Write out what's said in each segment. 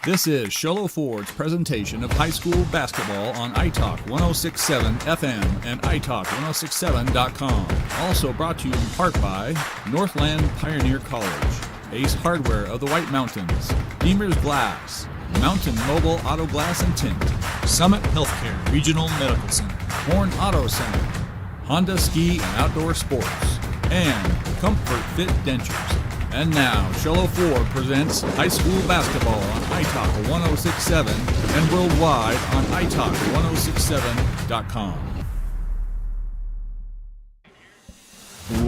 This is Sholo Ford's presentation of high school basketball on iTalk 106.7 FM and iTalk1067.com. Also brought to you in part by Northland Pioneer College, Ace Hardware of the White Mountains, Beamer's Glass, Mountain Mobile Auto Glass and Tint, Summit Healthcare Regional Medical Center, Horn Auto Center, Honda Ski and Outdoor Sports, and Comfort Fit Dentures. And now, Sholo Ford presents high school basketball on iTalk 106.7 and worldwide on iTalk1067.com.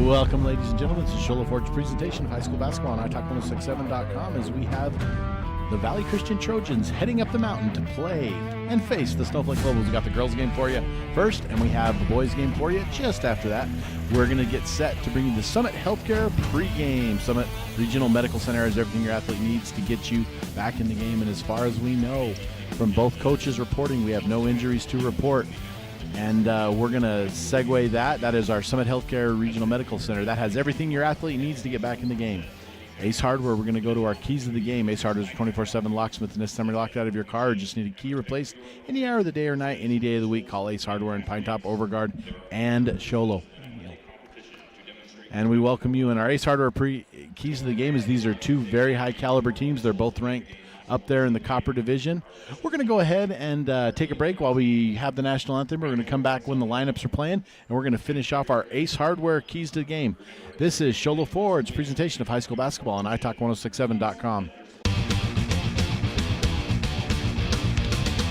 Welcome, ladies and gentlemen, to Sholo Ford's presentation of high school basketball on iTalk1067.com as we have the Valley Christian Trojans heading up the mountain to play and face the Snowflake Lobos. We got the girls game for you first, and we have the boys game for you just after that. We're going to get set to bring you the Summit Healthcare pregame. Summit Regional Medical Center has everything your athlete needs to get you back in the game, and as far as we know from both coaches reporting, we have no injuries to report. And we're going to segue that. That is our Summit Healthcare Regional Medical Center. That has everything your athlete needs to get back in the game. Ace Hardware, we're going to go to our keys of the game. Ace Hardware is a 24/7 locksmith, and this time you're locked out of your car or just need a key replaced any hour of the day or night, any day of the week. Call Ace Hardware in Pine Top, Overguard, and Sholo. And we welcome you in our Ace Hardware keys of the game, as these are two very high caliber teams. They're both ranked up there in the Copper Division. We're going to go ahead and take a break while we have the national anthem. We're going to come back when the lineups are playing, and we're going to finish off our Ace Hardware keys to the game. This is Sholo Ford's presentation of high school basketball on iTalk1067.com.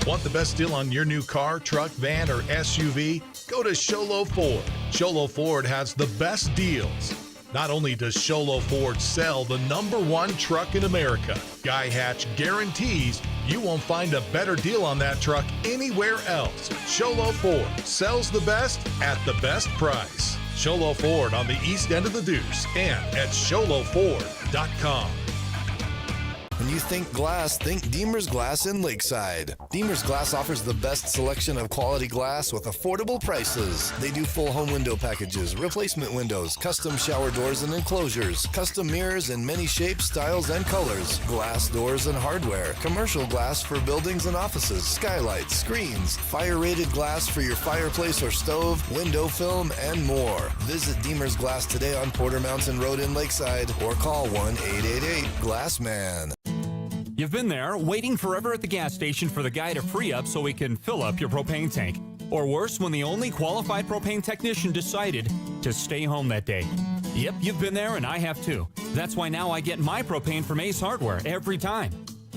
Want the best deal on your new car, truck, van, or SUV? Go to Sholo Ford. Sholo Ford has the best deals. Not only does Sholo Ford sell the #1 truck in America, Guy Hatch guarantees you won't find a better deal on that truck anywhere else. Sholo Ford sells the best at the best price. Sholo Ford on the east end of the Deuce and at SholoFord.com. When you think glass, think Deemer's Glass in Lakeside. Deemer's Glass offers the best selection of quality glass with affordable prices. They do full home window packages, replacement windows, custom shower doors and enclosures, custom mirrors in many shapes, styles, and colors, glass doors and hardware, commercial glass for buildings and offices, skylights, screens, fire-rated glass for your fireplace or stove, window film, and more. Visit Deemer's Glass today on Porter Mountain Road in Lakeside or call 1-888-GLASSMAN. You've been there, waiting forever at the gas station for the guy to free up so he can fill up your propane tank. Or worse, when the only qualified propane technician decided to stay home that day. Yep, you've been there, and I have too. That's why now I get my propane from Ace Hardware every time.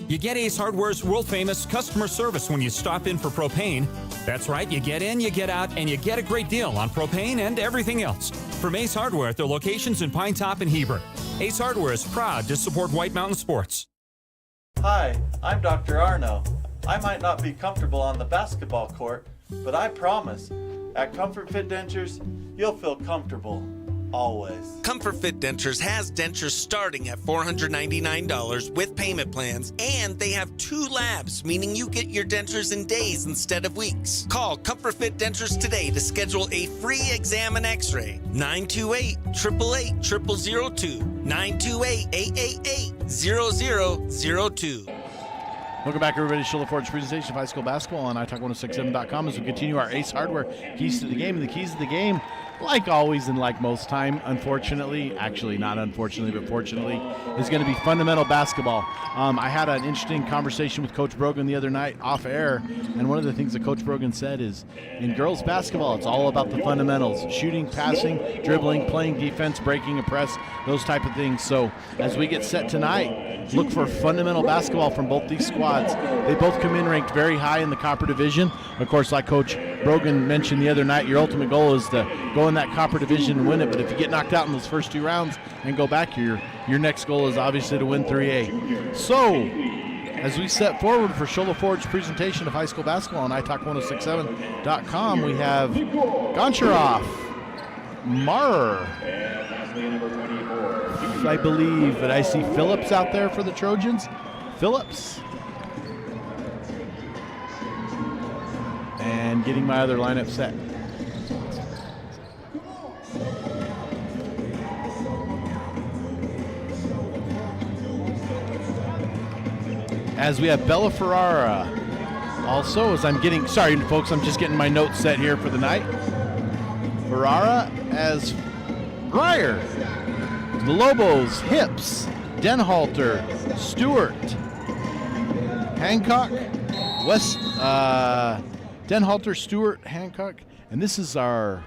You get Ace Hardware's world-famous customer service when you stop in for propane. That's right, you get in, you get out, and you get a great deal on propane and everything else. From Ace Hardware at their locations in Pine Top and Heber. Ace Hardware is proud to support White Mountain Sports. Hi, I'm Dr. Arno. I might not be comfortable on the basketball court, but I promise, at Comfort Fit Dentures, you'll feel comfortable, always. Comfort Fit Dentures has dentures starting at $499 with payment plans, and they have 2 labs, meaning you get your dentures in days instead of weeks. Call Comfort Fit Dentures today to schedule a free exam and x-ray. 928-888-0002. 928-888-0002. Welcome back, everybody, to Sholo Ford's presentation of high school basketball on iTalk1067.com as we continue our Ace Hardware keys to the game. And the keys to the game, like always and like most time, unfortunately, actually not unfortunately, but fortunately, is going to be fundamental basketball. I had an interesting conversation with Coach Brogan the other night off air, and one of the things that Coach Brogan said is in girls basketball, it's all about the fundamentals: shooting, passing, dribbling, playing defense, breaking a press, those type of things. So as we get set tonight, look for fundamental basketball from both these squads. They both come in ranked very high in the Copper Division. Of course, like Coach Brogan mentioned the other night, your ultimate goal is to go in that Copper Division and win it. But if you get knocked out in those first 2 rounds and go back, your next goal is obviously to win 3A. So, as we set forward for Sholo Ford's presentation of high school basketball on iTalk1067.com, we have Goncharov, Marer, I believe that I see Phillips out there for the Trojans. Phillips. And getting my other lineup set. as we have Bella Ferrara. Also, as I'm getting, sorry folks, I'm just getting my notes set here for the night. Ferrara as Grier. The Lobos, Hips, Denhalter, Stewart, Hancock, West, Denhalter, Stewart, Hancock, and this is our,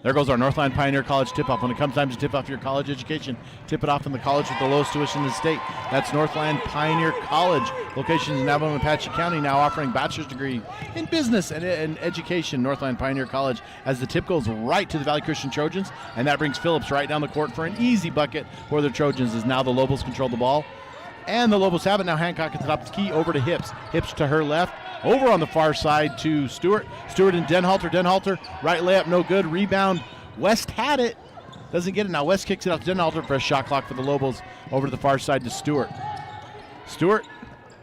there goes our Northland Pioneer College tip-off. When it comes time to tip off your college education, tip it off in the college with the lowest tuition in the state. That's Northland Pioneer College. Location is in Navajo and Apache County, now offering bachelor's degree in business and education. Northland Pioneer College, as the tip goes right to the Valley Christian Trojans, and that brings Phillips right down the court for an easy bucket for the Trojans, as now the Lobos control the ball. And the Lobos have it now. Hancock at the top of the key, over to Hips. Hips to her left. Over on the far side to Stewart. Stewart and Denhalter. Denhalter, right layup, no good. Rebound. West had it. Doesn't get it now. West kicks it out to Denhalter for a shot clock for the Lobos. Over to the far side to Stewart. Stewart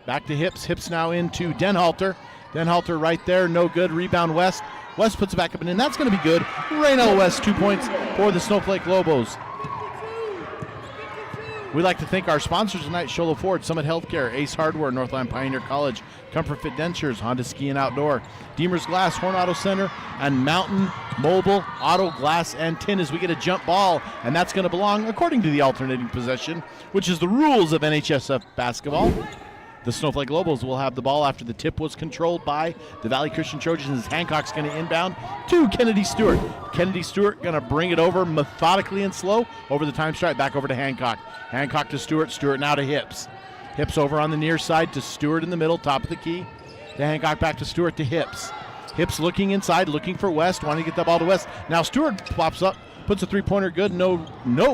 back to Hips. Hips now into Denhalter. Denhalter right there, no good. Rebound West. West puts it back up and in. That's going to be good. Raynell West, 2 points for the Snowflake Lobos. We'd like to thank our sponsors tonight: Show Ford, Summit Healthcare, Ace Hardware, Northland Pioneer College, Comfort Fit Dentures, Honda Ski and Outdoor, Deemer's Glass, Horn Auto Center, and Mountain Mobile Auto Glass and Tin, as we get a jump ball, and that's going to belong, according to the alternating possession, which is the rules of NHSF basketball. The Snowflake Lobos will have the ball after the tip was controlled by the Valley Christian Trojans. Hancock's going to inbound to Kennedy Stewart. Kennedy Stewart going to bring it over methodically and slow over the time stripe, back over to Hancock. Hancock to Stewart. Stewart now to Hips. Hips over on the near side to Stewart in the middle, top of the key. To Hancock, back to Stewart to Hips. Hips looking inside, looking for West, wanting to get that ball to West. Now Stewart pops up, puts a three-pointer good. No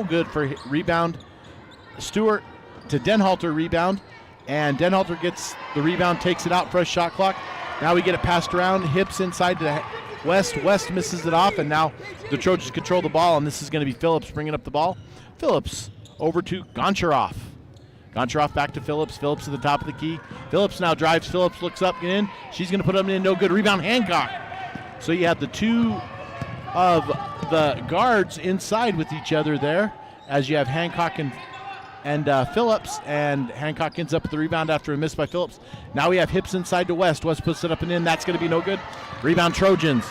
good for rebound. Stewart to Denhalter, rebound. And Denhalter gets the rebound, takes it out for a shot clock. Now we get it passed around. Hips inside to West. West misses it off, and now the Trojans control the ball, and this is going to be Phillips bringing up the ball. Phillips over to Goncharoff. Goncharoff back to Phillips. Phillips at the top of the key. Phillips now drives. Phillips looks up and in. She's going to put it in. No good. Rebound Hancock. So you have the two of the guards inside with each other there, as you have Hancock and Phillips, and Hancock ends up with the rebound after a miss by Phillips. Now we have Hips inside to West. West puts it up and in. That's going to be no good. Rebound Trojans.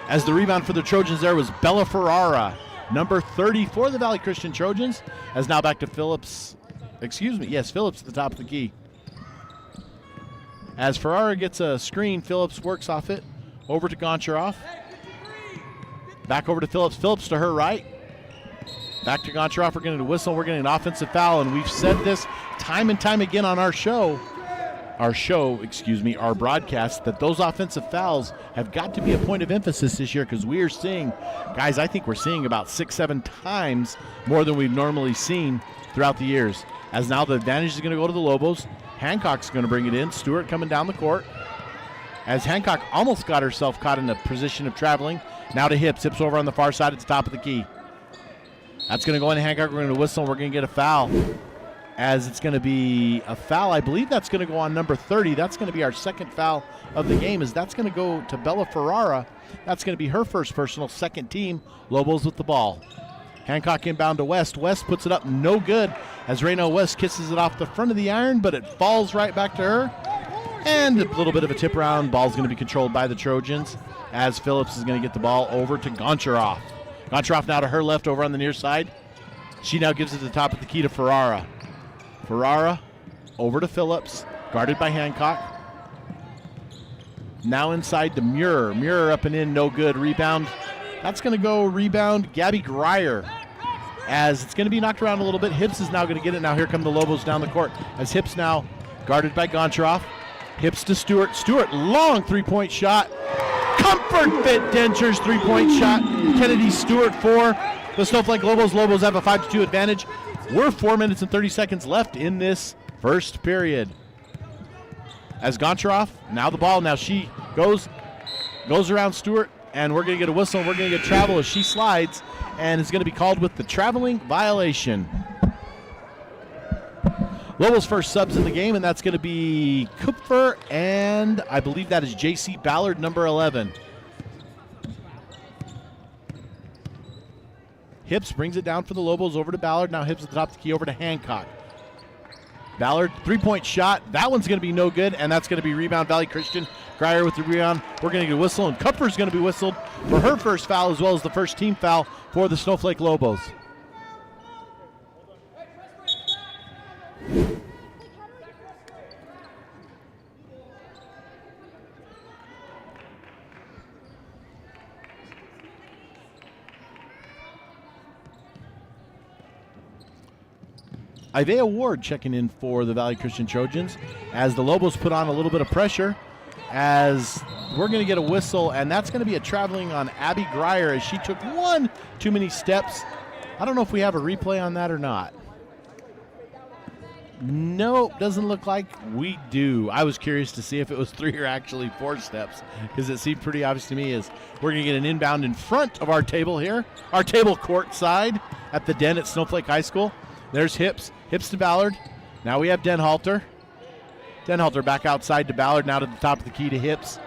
As the rebound for the Trojans there was Bella Ferrara, number 30 for the Valley Christian Trojans. As now back to Phillips. Phillips at the top of the key. As Ferrara gets a screen, Phillips works off it. Over to Goncharoff. Back over to Phillips. Phillips to her right. Back to Goncharoff. We're going to whistle. We're getting an offensive foul, and we've said this time and time again on our broadcast, that those offensive fouls have got to be a point of emphasis this year, because we are seeing, guys, I think we're seeing about 6-7 times more than we've normally seen throughout the years. As now the advantage is going to go to the Lobos. Hancock's going to bring it in. Stewart coming down the court. As Hancock almost got herself caught in a position of traveling. Now to Hips. Hips over on the far side at the top of the key. That's going to go into Hancock. We're going to whistle, and we're going to get a foul. As it's going to be a foul, I believe that's going to go on number 30. That's going to be our second foul of the game, as that's going to go to Bella Ferrara. That's going to be her first personal, second team. Lobos with the ball. Hancock inbound to West. West puts it up, no good, as Raynell West kisses it off the front of the iron, but it falls right back to her. And a little bit of a tip around. Ball's going to be controlled by the Trojans, as Phillips is going to get the ball over to Goncharoff. Goncharoff now to her left over on the near side. She now gives it to the top of the key to Ferrara. Ferrara over to Phillips, guarded by Hancock. Now inside to Muir. Muir up and in, no good. Rebound. That's going to go rebound Gabby Grier, as it's going to be knocked around a little bit. Hips is now going to get it. Now here come the Lobos down the court, as Hips now guarded by Goncharoff. Hips to Stewart. Stewart, long three-point shot. Comfort Fit Dentures three-point shot. Kennedy Stewart for the Snowflake Lobos. Lobos have a 5-2 advantage. We're 4 minutes and 30 seconds left in this first period. As Goncharoff, now the ball. Now she goes around Stewart, and we're going to get a whistle. We're going to get travel as she slides, and it's going to be called with the traveling violation. Lobos first subs in the game, and that's going to be Kupfer, and I believe that is J.C. Ballard, number 11. Hips brings it down for the Lobos over to Ballard. Now Hips at the top of the key over to Hancock. Ballard, three-point shot. That one's going to be no good, and that's going to be rebound Valley Christian. Grier with the rebound. We're going to get a whistle, and Kupfer's going to be whistled for her first foul as well as the first team foul for the Snowflake Lobos. Isaiah Ward checking in for the Valley Christian Trojans as the Lobos put on a little bit of pressure, as we're going to get a whistle, and that's going to be a traveling on Abby Grier as she took one too many steps. I don't know if we have a replay on that or not. Nope, doesn't look like we do. I was curious to see if it was 3 or actually 4 steps, because it seemed pretty obvious to me. As we're going to get an inbound in front of our table here, our table court side at the Den at Snowflake High School. There's Hips to Ballard. Now we have Denhalter. Denhalter back outside to Ballard, now to the top of the key to Hips.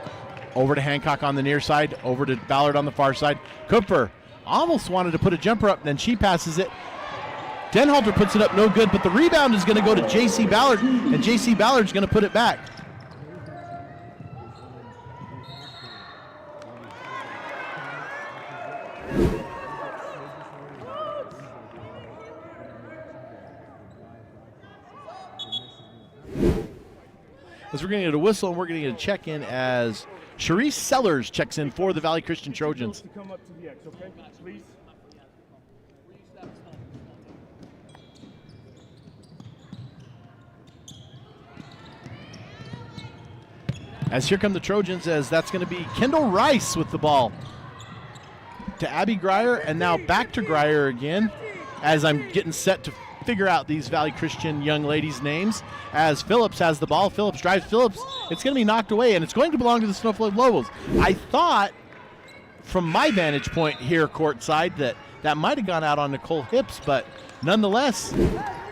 Over to Hancock on the near side, over to Ballard on the far side. Cooper almost wanted to put a jumper up, then she passes it. Denhalter puts it up, no good, but the rebound is going to go to J.C. Ballard, and J.C. Ballard's going to put it back. As we're going to get a whistle, and we're going to get a check-in as Sharice Sellers checks in for the Valley Christian Trojans. Come up to the X, okay? Please. As here come the Trojans, as that's going to be Kendall Rice with the ball to Abby Grier, and now back to Grier again, as I'm getting set to figure out these Valley Christian young ladies' names. As Phillips has the ball, Phillips drives, Phillips, it's going to be knocked away, and it's going to belong to the Snowflake Lobos. I thought, from my vantage point here courtside, that might have gone out on Nicole Hips, but nonetheless,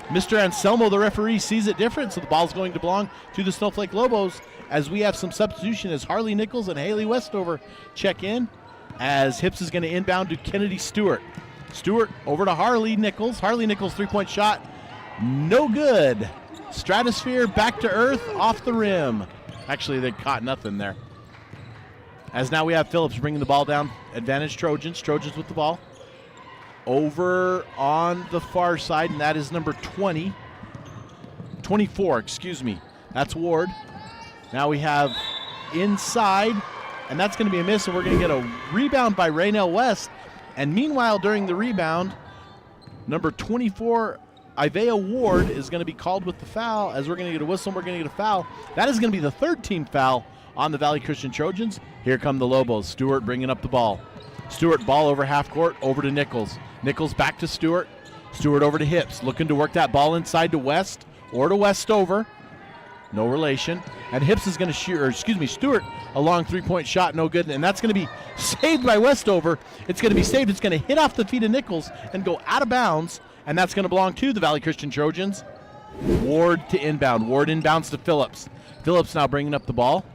Mr. Anselmo, the referee, sees it different, so the ball's going to belong to the Snowflake Lobos, as we have some substitution as Harley Nichols and Haley Westover check in, as Hips is going to inbound to Kennedy Stewart. Stewart over to Harley Nichols. Harley Nichols three-point shot, no good. Stratosphere back to earth, off the rim. Actually, they caught nothing there. As now we have Phillips bringing the ball down. Advantage Trojans. Trojans with the ball. Over on the far side, and that is number 24, excuse me. That's Ward. Now we have inside, and that's going to be a miss, and we're going to get a rebound by Raynell West. And meanwhile, during the rebound, number 24, Isaiah Ward, is going to be called with the foul, as we're going to get a whistle, we're going to get a foul. That is going to be the third team foul on the Valley Christian Trojans. Here come the Lobos. Stewart bringing up the ball. Stewart, ball over half court, over to Nichols. Nichols back to Stewart. Stewart over to Hips, looking to work that ball inside to West, or to Westover. No relation. And Hips is going to shoot, or excuse me, Stewart, a long three-point shot, no good. And that's going to be saved by Westover. It's going to be saved. It's going to hit off the feet of Nichols and go out of bounds. And that's going to belong to the Valley Christian Trojans. Ward to inbound. Ward inbounds to Phillips. Phillips now bringing up the ball.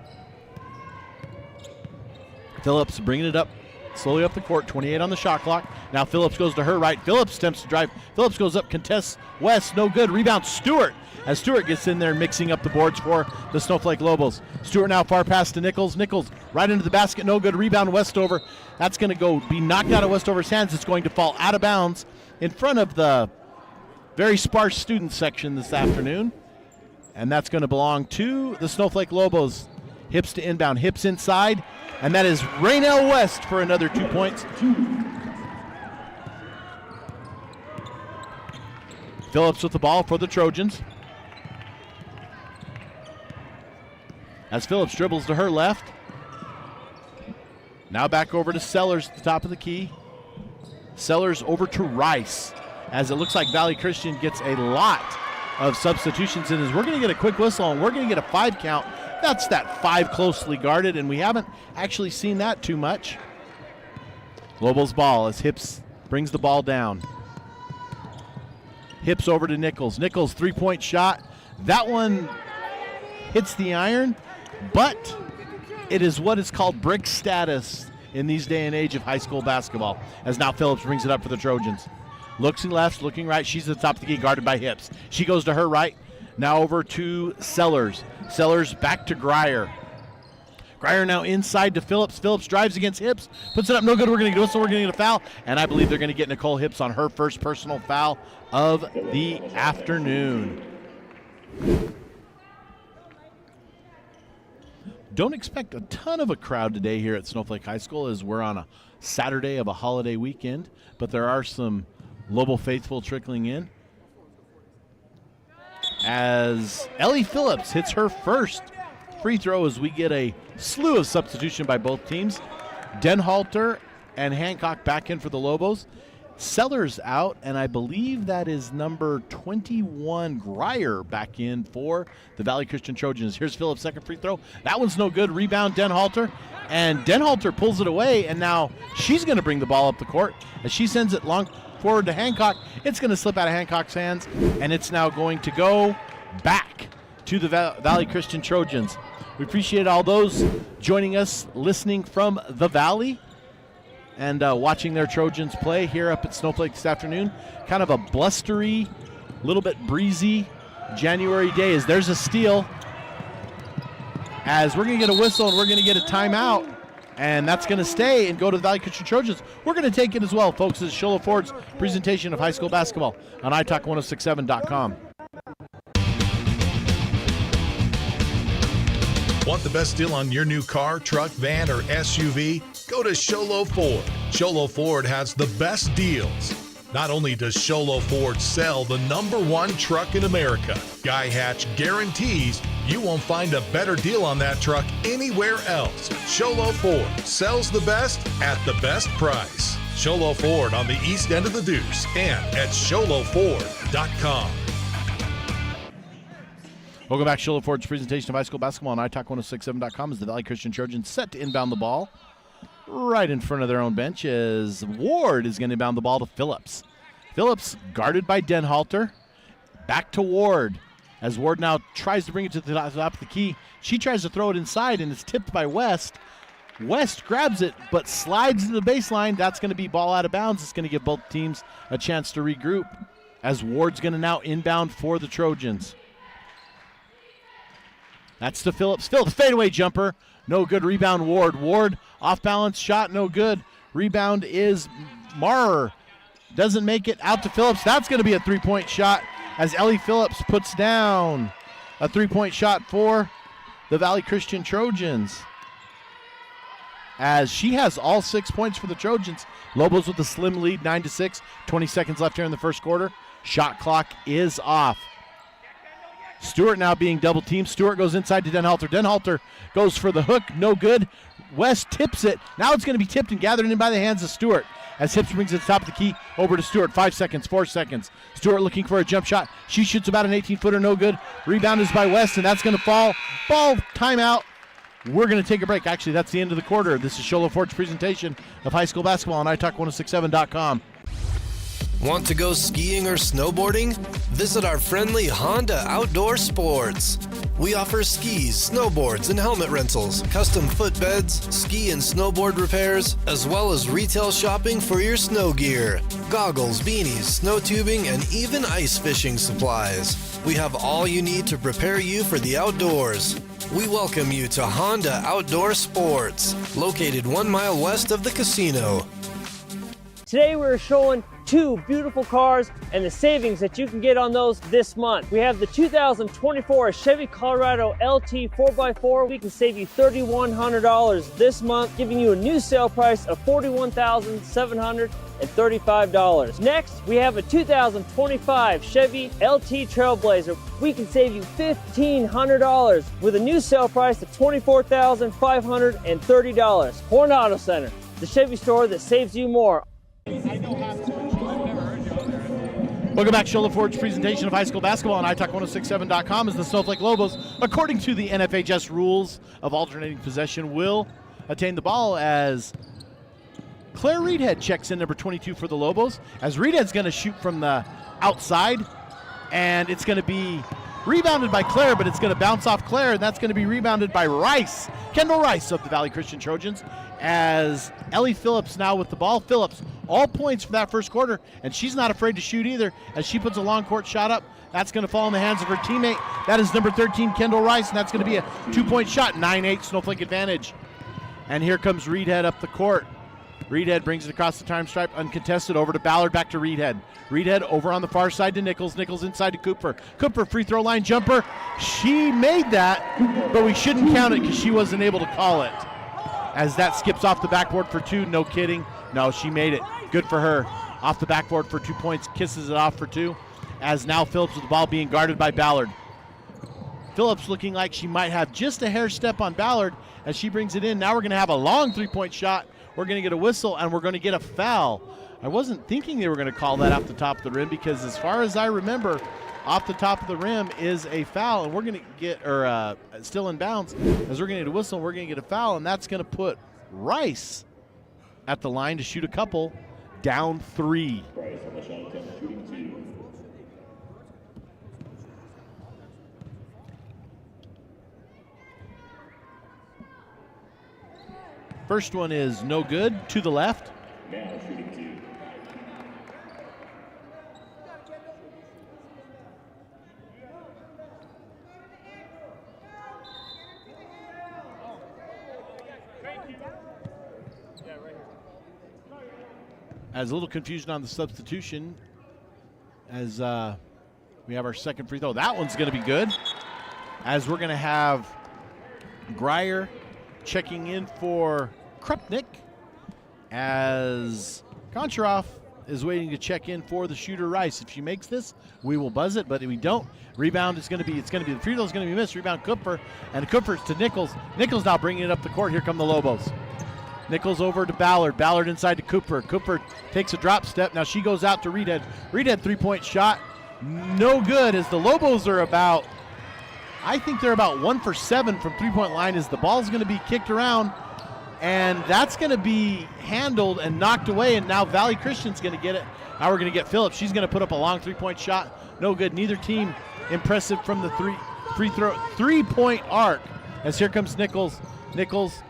Phillips bringing it up slowly up the court. 28 on the shot clock. Now Phillips goes to her right. Phillips attempts to drive. Phillips goes up, contests West. No good. Rebound Stewart. As Stewart gets in there mixing up the boards for the Snowflake Lobos. Stewart now far pass to Nichols. Nichols right into the basket. No good. Rebound Westover. That's going to be knocked out of Westover's hands. It's going to fall out of bounds in front of the very sparse student section this afternoon. And that's going to belong to the Snowflake Lobos. Hips to inbound. Hips inside. And that is Raynell West for another 2 points. Phillips with the ball for the Trojans. As Phillips dribbles to her left. Now back over to Sellers at the top of the key. Sellers over to Rice. As it looks like Valley Christian gets a lot of substitutions in. As we're going to get a quick whistle, and we're going to get a 5 count. That's that 5 closely guarded, and we haven't actually seen that too much. Lobos ball as Hips brings the ball down. Hips over to Nichols. Nichols three-point shot. That one hits the iron, but it is what is called brick status in these day and age of high school basketball. As now Phillips brings it up for the Trojans. Looks left, looking right. She's at the top of the key, guarded by Hips. She goes to her right. Now over to Sellers. Sellers back to Grier. Grier now inside to Phillips. Phillips drives against Hips. Puts it up. No good. We're going to get a whistle. We're going to get a foul. And I believe they're going to get Nicole Hips on her first personal foul of the afternoon. Don't expect a ton of a crowd today here at Snowflake High School as we're on a Saturday of a holiday weekend. But there are some Lobo faithful trickling in. As Ellie Phillips hits her first free throw as we get a slew of substitution by both teams. Denhalter and Hancock back in for the Lobos. Sellers out, and I believe that is number 21, Grier, back in for the Valley Christian Trojans. Here's Phillips' second free throw. That one's no good. Rebound, Denhalter. And Denhalter pulls it away, and now she's going to bring the ball up the court. As she sends it long forward to Hancock, it's going to slip out of Hancock's hands, and it's now going to go back to the Valley Christian Trojans. We appreciate all those joining us, listening from the Valley, and watching their Trojans play here up at Snowflake this afternoon. Kind of a blustery, little bit breezy January day as there's a steal. As we're going to get a whistle and we're going to get a timeout, and that's going to stay and go to the Valley Christian Trojans. We're going to take it as well, folks. This is Sholo Ford's presentation of high school basketball on italk1067.com. Want the best deal on your new car, truck, van, or SUV? Go to Sholo Ford. Sholo Ford has the best deals. Not only does Sholo Ford sell the #1 truck in America, Guy Hatch guarantees you won't find a better deal on that truck anywhere else. Sholo Ford sells the best at the best price. Sholo Ford on the east end of the Deuce and at sholoford.com. Welcome back. Sholo Ford's presentation of high school basketball on italk1067.com as the Valley Christian Trojans set to inbound the ball right in front of their own bench as Ward is going to inbound the ball to Phillips. Phillips guarded by Denhalter. Back to Ward as Ward now tries to bring it to the top of the key. She tries to throw it inside and it's tipped by West. West grabs it but slides to the baseline. That's going to be ball out of bounds. It's going to give both teams a chance to regroup as Ward's going to now inbound for the Trojans. That's to Phillips. Phillips fadeaway jumper. No good. Rebound Ward. Ward off balance shot. No good. Rebound is Marrer. Doesn't make it out to Phillips. That's going to be a three-point shot as Ellie Phillips puts down a three-point shot for the Valley Christian Trojans. As she has all 6 points for the Trojans. Lobos with a slim lead, 9-6. 20 seconds left here in the first quarter. Shot clock is off. Stewart now being double teamed. Stewart goes inside to Denhalter. Denhalter goes for the hook. No good. West tips it. Now it's going to be tipped and gathered in by the hands of Stewart. As Hips brings it to the top of the key over to Stewart. 5 seconds, 4 seconds. Stewart looking for a jump shot. She shoots about an 18-footer. No good. Rebound is by West, and that's going to fall. Ball timeout. We're going to take a break. Actually, that's the end of the quarter. This is Sholo Ford's presentation of high school basketball on italk1067.com. Want to go skiing or snowboarding? Visit our friendly Honda Outdoor Sports. We offer skis, snowboards, and helmet rentals, custom footbeds, ski and snowboard repairs, as well as retail shopping for your snow gear, goggles, beanies, snow tubing, and even ice fishing supplies. We have all you need to prepare you for the outdoors. We welcome you to Honda Outdoor Sports, located 1 mile west of the casino. Today we're showing 2 beautiful cars and the savings that you can get on those this month. We have the 2024 Chevy Colorado LT 4x4. We can save you $3,100 this month, giving you a new sale price of $41,735. Next, we have a 2025 Chevy LT Trailblazer. We can save you $1,500 with a new sale price of $24,530. Horn Auto Center, the Chevy store that saves you more. Welcome back. Sholo Ford's presentation of high school basketball on italk1067.com as the Snowflake Lobos, according to the NFHS rules of alternating possession, will attain the ball as Claire Reedhead checks in, number 22 for the Lobos, as Reedhead's going to shoot from the outside, and it's going to be Rebounded by Claire, but it's going to bounce off Claire, and that's going to be rebounded by Rice. Kendall Rice of the Valley Christian Trojans, as Ellie Phillips now with the ball. Phillips, all points for that first quarter, and she's not afraid to shoot either as she puts a long court shot up. That's going to fall in the hands of her teammate. That is number 13, Kendall Rice, and that's going to be a 2-point shot. 9-8 Snowflake advantage. And here comes Reedhead up the court. Reedhead brings it across the time stripe, uncontested, over to Ballard, back to Reedhead. Reedhead over on the far side to Nichols. Nichols inside to Cooper. Cooper, free throw line jumper. She made that, but we shouldn't count it because she wasn't able to call it. As that skips off the backboard for 2, no kidding. No, she made it. Good for her. Off the backboard for 2 points, kisses it off for 2. As now Phillips with the ball being guarded by Ballard. Phillips looking like she might have just a hair step on Ballard as she brings it in. Now we're going to have a long 3-point shot. We're going to get a whistle, and we're going to get a foul. I wasn't thinking they were going to call that off the top of the rim because as far as I remember, off the top of the rim is a foul, and we're going to get, still in bounds, as we're going to get a whistle, and we're going to get a foul, and that's going to put Rice at the line to shoot a couple, down 3. First one is no good, to the left. Now shooting 2. As a little confusion on the substitution as we have our second free throw. That one's going to be good. As we're going to have Greyer checking in for Krupnik, as Koncharoff is waiting to check in for the shooter Rice. If she makes this, we will buzz it, but if we don't, rebound is going to be, the free throw is going to be missed. Rebound Cooper, and Cooper's to Nichols. Nichols now bringing it up the court. Here come the Lobos. Nichols over to Ballard. Ballard inside to Cooper. Cooper takes a drop step. Now she goes out to Reedhead. Reedhead 3-point shot. No good, as the Lobos are about, I think they're about 1 for 7 from 3-point line, as the ball's going to be kicked around, and that's going to be handled and knocked away, and now Valley Christian's going to get it. Now we're going to get Phillips. She's going to put up a long 3-point shot. No good. Neither team impressive from the 3-point arc, as here comes Nichols. Nichols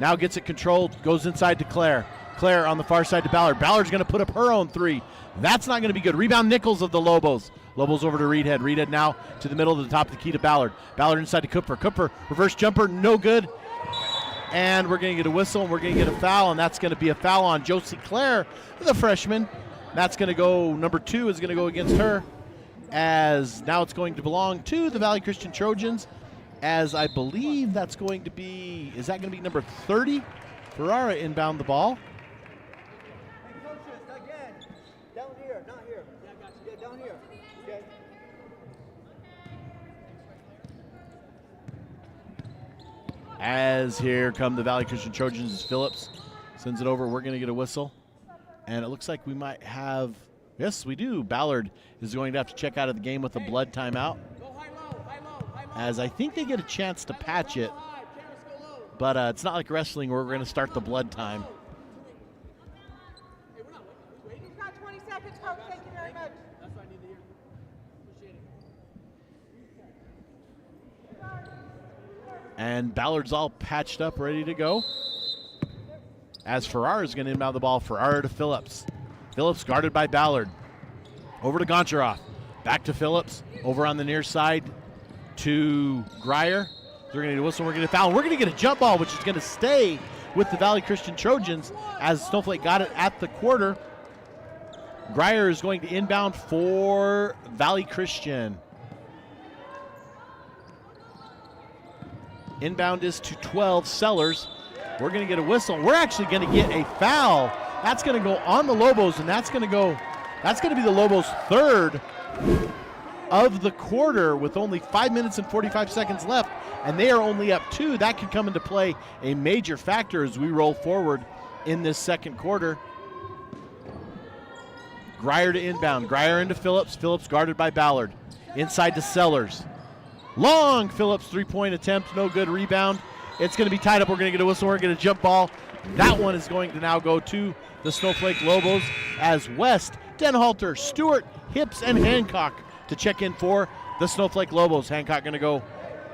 now gets it controlled, goes inside to Claire. Claire on the far side to Ballard. Ballard's going to put up her own 3. That's not going to be good. Rebound Nichols of the Lobos. Lobos over to Reedhead. Reedhead now to the middle of the top of the key to Ballard. Ballard inside to Cooper. Cooper, reverse jumper, no good. And we're going to get a whistle, and we're going to get a foul, and that's going to be a foul on Josie Claire, the freshman. That's going to go, number 2 is going to go against her, as now it's going to belong to the Valley Christian Trojans, as I believe that's going to be, is that going to be number 30? Ferrara inbound the ball. As here come the Valley Christian Trojans as Phillips sends it over. We're going to get a whistle. And it looks like we might have, yes, we do. Ballard is going to have to check out of the game with a blood timeout. As I think they get a chance to patch it. But it's not like wrestling where we're going to start the blood time. We've got 20 seconds, folks. Thank you very much. That's what I need to hear. Appreciate it. And Ballard's all patched up, ready to go. As Ferrara is going to inbound the ball. Ferrara to Phillips. Phillips guarded by Ballard. Over to Goncharoff. Back to Phillips. Over on the near side to Greyer. They're going to get a whistle. We're going to foul. We're going to get a jump ball, which is going to stay with the Valley Christian Trojans, as Snowflake got it at the quarter. Greyer is going to inbound for Valley Christian. Inbound is to 12, Sellers. We're going to get a whistle. We're actually going to get a foul. That's going to go on the Lobos, and that's going to be the Lobos' 3rd of the quarter with only 5 minutes and 45 seconds left, and they are only up 2. That could come into play a major factor as we roll forward in this second quarter. Greyer to inbound. Greyer into Phillips. Phillips guarded by Ballard. Inside to Sellers. Long Phillips 3-point attempt, no good. Rebound. It's going to be tied up. We're going to get a whistle. We're going to get a jump ball. That one is going to now go to the Snowflake Lobos, as West, Denhalter, Stewart, Hips, and Hancock to check in for the Snowflake Lobos. Hancock going to go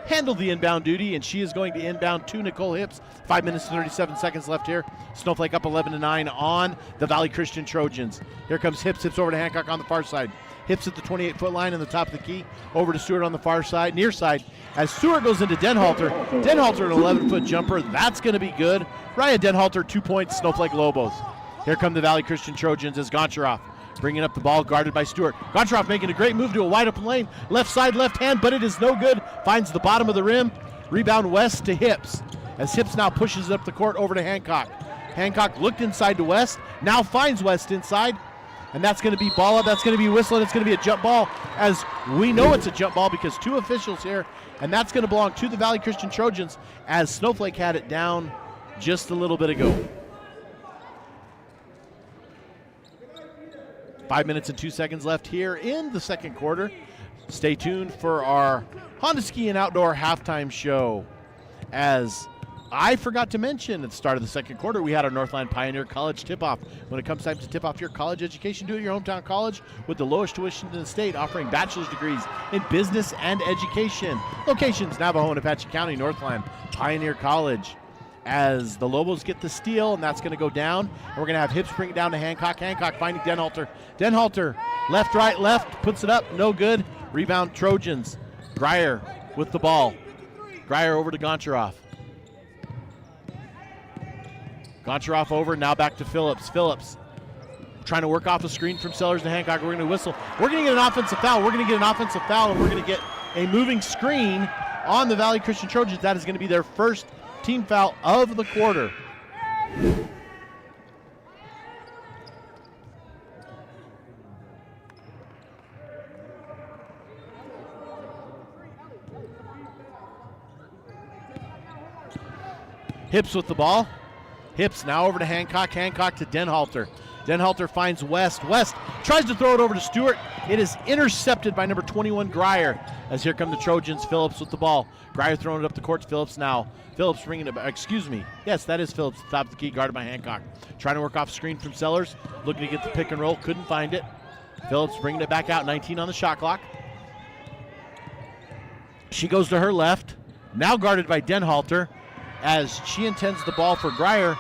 handle the inbound duty, and she is going to inbound to Nicole Hips. 5 minutes and 37 seconds left here. Snowflake up 11-9 on the Valley Christian Trojans. Here comes Hips. Hips over to Hancock on the far side. Hips at the 28-foot line in the top of the key. Over to Stewart on the far side, near side. As Stewart goes into Denhalter. Denhalter an 11-foot jumper. That's going to be good. Raya Denhalter, 2 points, Snowflake Lobos. Here come the Valley Christian Trojans as Goncharoff bringing up the ball, guarded by Stewart. Goncharoff making a great move to a wide open lane. Left side, left hand, but it is no good. Finds the bottom of the rim. Rebound West to Hips. As Hips now pushes it up the court over to Hancock. Hancock looked inside to West. Now finds West inside. And that's going to be ball up. That's going to be whistle. And it's going to be a jump ball. As we know it's a jump ball because 2 officials here. And that's going to belong to the Valley Christian Trojans as Snowflake had it down just a little bit ago. 5 minutes and 2 seconds left here in the second quarter. Stay tuned for our Honda Ski and Outdoor halftime show. As I forgot to mention at the start of the second quarter, we had our Northland Pioneer College tip-off. When it comes time to tip off your college education, do it at your hometown college with the lowest tuition in the state, offering bachelor's degrees in business and education. Locations: Navajo and Apache County, Northland Pioneer College. As the Lobos get the steal, and that's going to go down. And we're going to have Hips bring it down to Hancock. Hancock finding Denhalter. Denhalter, left, right, left, puts it up, no good. Rebound Trojans. Greyer with the ball. Greyer over to Goncharoff. Goncharoff over, now back to Phillips. Phillips trying to work off a screen from Sellers to Hancock. We're going to whistle. We're going to get an offensive foul. We're going to get an offensive foul, and we're going to get a moving screen on the Valley Christian Trojans. That is going to be their first team foul of the quarter. Hips with the ball. Hips now over to Hancock. Hancock to Denhalter. Denhalter finds West. West tries to throw it over to Stewart. It is intercepted by number 21, Greyer. As here come the Trojans. Phillips with the ball. Greyer throwing it up the court to Phillips now. Phillips bringing it back. Excuse me. Yes, that is Phillips. Top of the key, guarded by Hancock. Trying to work off screen from Sellers. Looking to get the pick and roll. Couldn't find it. Phillips bringing it back out. 19 on the shot clock. She goes to her left. Now guarded by Denhalter. As she intends the ball for Greyer.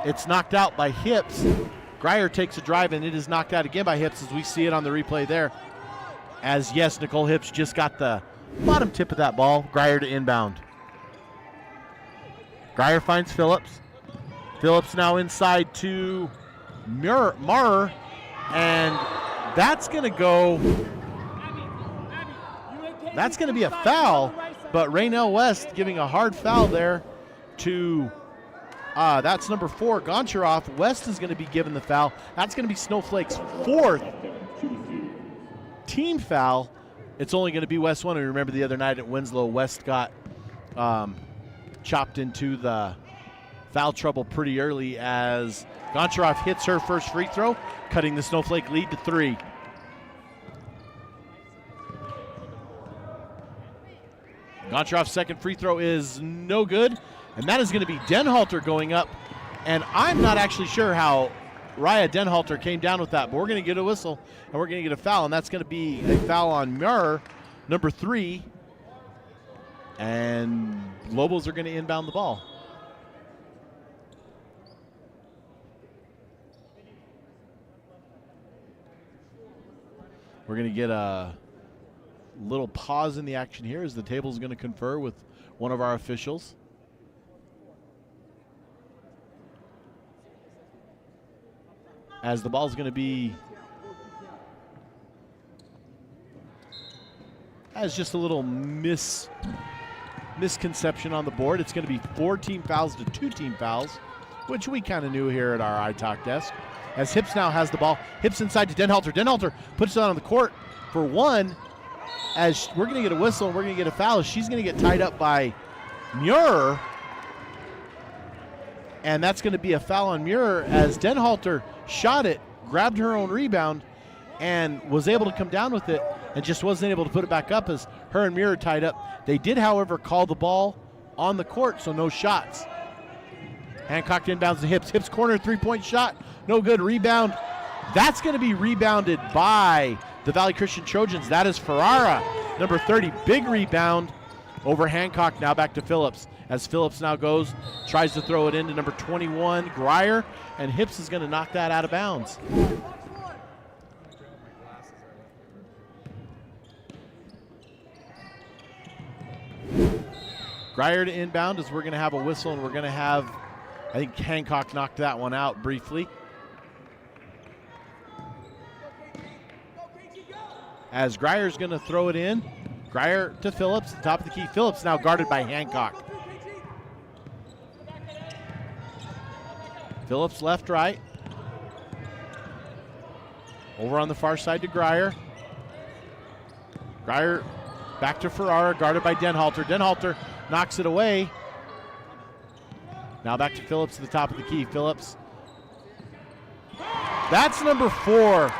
It's knocked out by Hips. Greyer takes a drive, and it is knocked out again by Hips as we see it on the replay there. As, yes, Nicole Hips just got the bottom tip of that ball. Greyer to inbound. Greyer finds Phillips. Phillips now inside to Marrer, and that's going to go. That's going to be a foul, but Raynell West giving a hard foul there to. That's number 4, Goncharoff. West is going to be given the foul. That's going to be Snowflake's 4th team foul. It's only going to be West 1. And remember the other night at Winslow, West got chopped into the foul trouble pretty early as Goncharoff hits her first free throw, cutting the Snowflake lead to 3. Goncharoff's second free throw is no good. And that is going to be Denhalter going up. And I'm not actually sure how Raya Denhalter came down with that, but we're going to get a whistle and we're going to get a foul. And that's going to be a foul on Muir, number 3. And Lobos are going to inbound the ball. We're going to get a little pause in the action here as the table is going to confer with one of our officials. As the ball is going to be as just a little misconception on the board. It's going to be 4 team fouls to 2 team fouls, which we kind of knew here at our iTalk desk. As Hips now has the ball. Hips inside to Denhalter. Denhalter puts it on the court for 1. As we're going to get a whistle and we're going to get a foul. She's going to get tied up by Muir. And that's going to be a foul on Muir as Denhalter shot it, grabbed her own rebound, and was able to come down with it and just wasn't able to put it back up as her and Muir are tied up. They did, however, call the ball on the court, so no shots. Hancock inbounds to Hips. Hips corner, 3-point shot. No good. Rebound. That's going to be rebounded by the Valley Christian Trojans. That is Ferrara. Number 30, big rebound over Hancock. Now back to Phillips. As Phillips now goes, tries to throw it into number 21, Grier, and Hips is going to knock that out of bounds. Grier to inbound as we're going to have a whistle, and we're going to have, I think Hancock knocked that one out briefly. As Grier's going to throw it in. Grier to Phillips, top of the key. Phillips now guarded by Hancock. Phillips left, right. Over on the far side to Grier. Grier back to Ferrara, guarded by Denhalter. Denhalter knocks it away. Now back to Phillips to the top of the key. Phillips. That's number 4.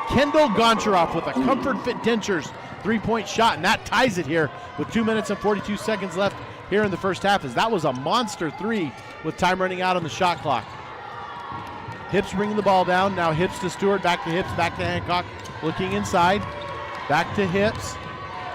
Kendall Goncharoff with a Comfort Fit Dentures three-point shot, and that ties it here with 2 minutes and 42 seconds left here in the first half, as that was a monster three with time running out on the shot clock. Hips bringing the ball down. Now Hips to Stewart, back to Hips, back to Hancock, looking inside. Back to Hips,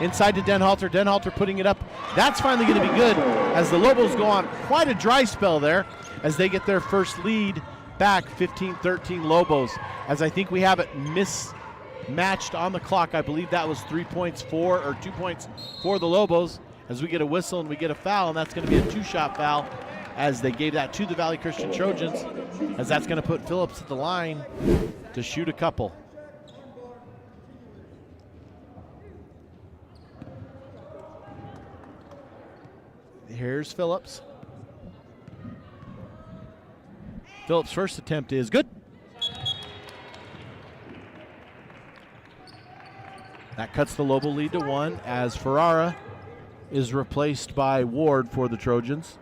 inside to Denhalter. Denhalter putting it up. That's finally going to be good as the Lobos go on quite a dry spell there as they get their first lead back, 15-13 Lobos. As I think we have it mismatched on the clock. I believe that was 2 points for the Lobos, as we get a whistle and we get a foul, and that's going to be a 2-shot foul as they gave that to the Valley Christian Trojans, as that's going to put Phillips at the line to shoot a couple. Here's Phillips. Phillips' first attempt is good. That cuts the Lobo lead to 1 as Ferrara is replaced by Ward for the Trojans.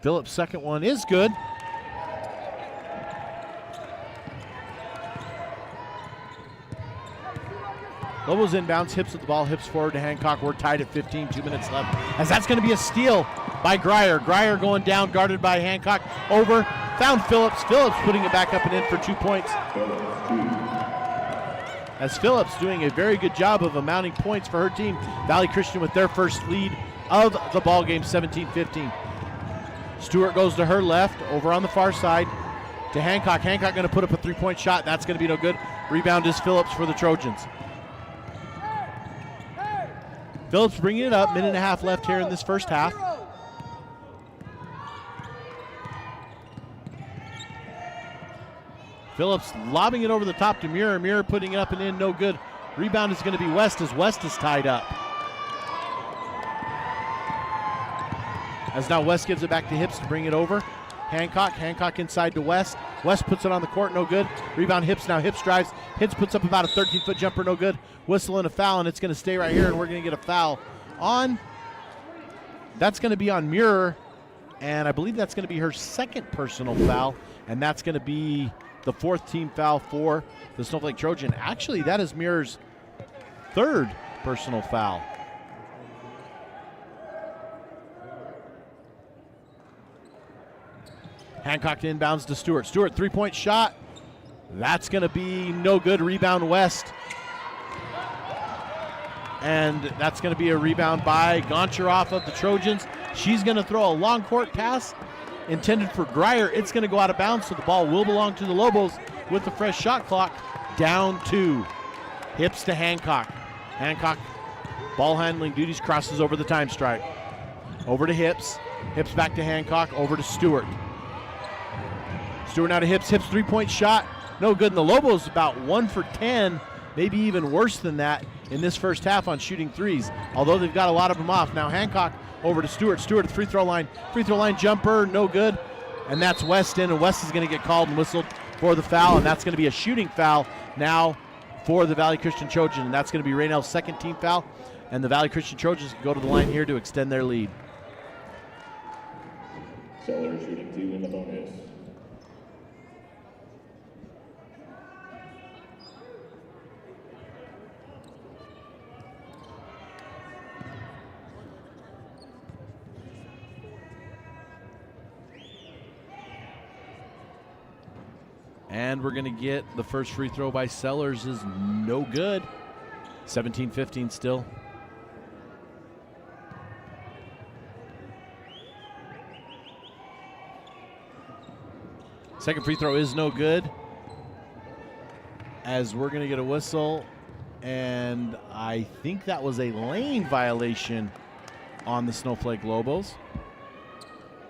Phillips' second one is good. Lobos inbounds, Hips with the ball, Hips forward to Hancock. We're tied at 15, 2 minutes left, as that's going to be a steal by Grier. Grier going down, guarded by Hancock. Over, found Phillips. Phillips putting it back up and in for 2 points. As Phillips doing a very good job of amounting points for her team. Valley Christian with their first lead of the ball game, 17-15. Stewart goes to her left, over on the far side to Hancock. Hancock going to put up a 3-point shot. That's going to be no good. Rebound is Phillips for the Trojans. Phillips bringing it up, minute and a half left here in this first half. Phillips lobbing it over the top to Muir. Muir putting it up and in, no good. Rebound is going to be West, as West is tied up. As now West gives it back to Hips to bring it over. Hancock inside to West. West puts it on the court, no good. Rebound Hips, now Hips drives. Hips puts up about a 13-foot jumper, no good. Whistle and a foul, and it's going to stay right here, and we're going to get a foul on. That's going to be on Muir, and I believe that's going to be her second personal foul, and that's going to be the 4th team foul for the Snowflake Trojan. Actually, that is Muir's 3rd personal foul. Hancock inbounds to Stewart. Stewart, 3-point shot. That's going to be no good. Rebound West. And that's going to be a rebound by Goncharoff of the Trojans. She's going to throw a long court pass intended for Grier. It's going to go out of bounds, so the ball will belong to the Lobos with the fresh shot clock. Down 2. Hips to Hancock. Hancock, ball handling duties, crosses over the time stripe. Over to Hips. Hips back to Hancock. Over to Stewart. Stewart now to Hips. Hips 3-point shot. No good. And the Lobos about 1 for 10, maybe even worse than that in this first half on shooting threes, although they've got a lot of them off. Now Hancock over to Stewart. Stewart at the free throw line. Free throw line jumper, no good. And that's West in, and West is going to get called and whistled for the foul, and that's going to be a shooting foul now for the Valley Christian Trojan, and that's going to be Raynell's 2nd team foul, and the Valley Christian Trojans can go to the line here to extend their lead. Seller shooting 2 in the bonus. And we're going to get the first free throw by Sellers is no good. 17-15 still. Second free throw is no good, as we're going to get a whistle, and I think that was a lane violation on the Snowflake Lobos,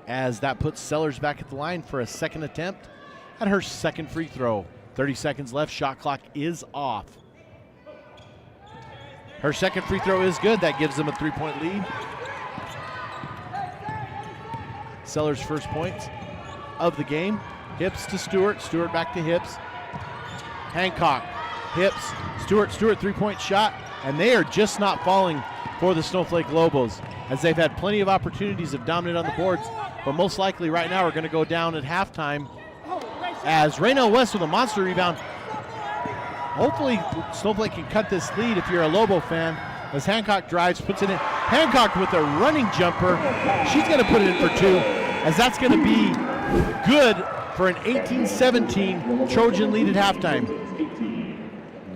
as that puts Sellers back at the line for a second attempt at her second free throw. 30 seconds left. Shot clock is off. Her second free throw is good. That gives them a 3-point lead. Sellers' first points of the game. Hips to Stewart. Stewart back to Hips. Hancock. Hips. Stewart. 3-point shot. And they are just not falling for the Snowflake Lobos, as they've had plenty of opportunities of dominant on the boards. But most likely right now we're going to go down at halftime, as Raynell West with a monster rebound. Hopefully Snowflake can cut this lead if you're a Lobo fan, as Hancock drives, puts it in. Hancock with a running jumper. She's going to put it in for two, as that's going to be good for an 18-17 Trojan lead at halftime.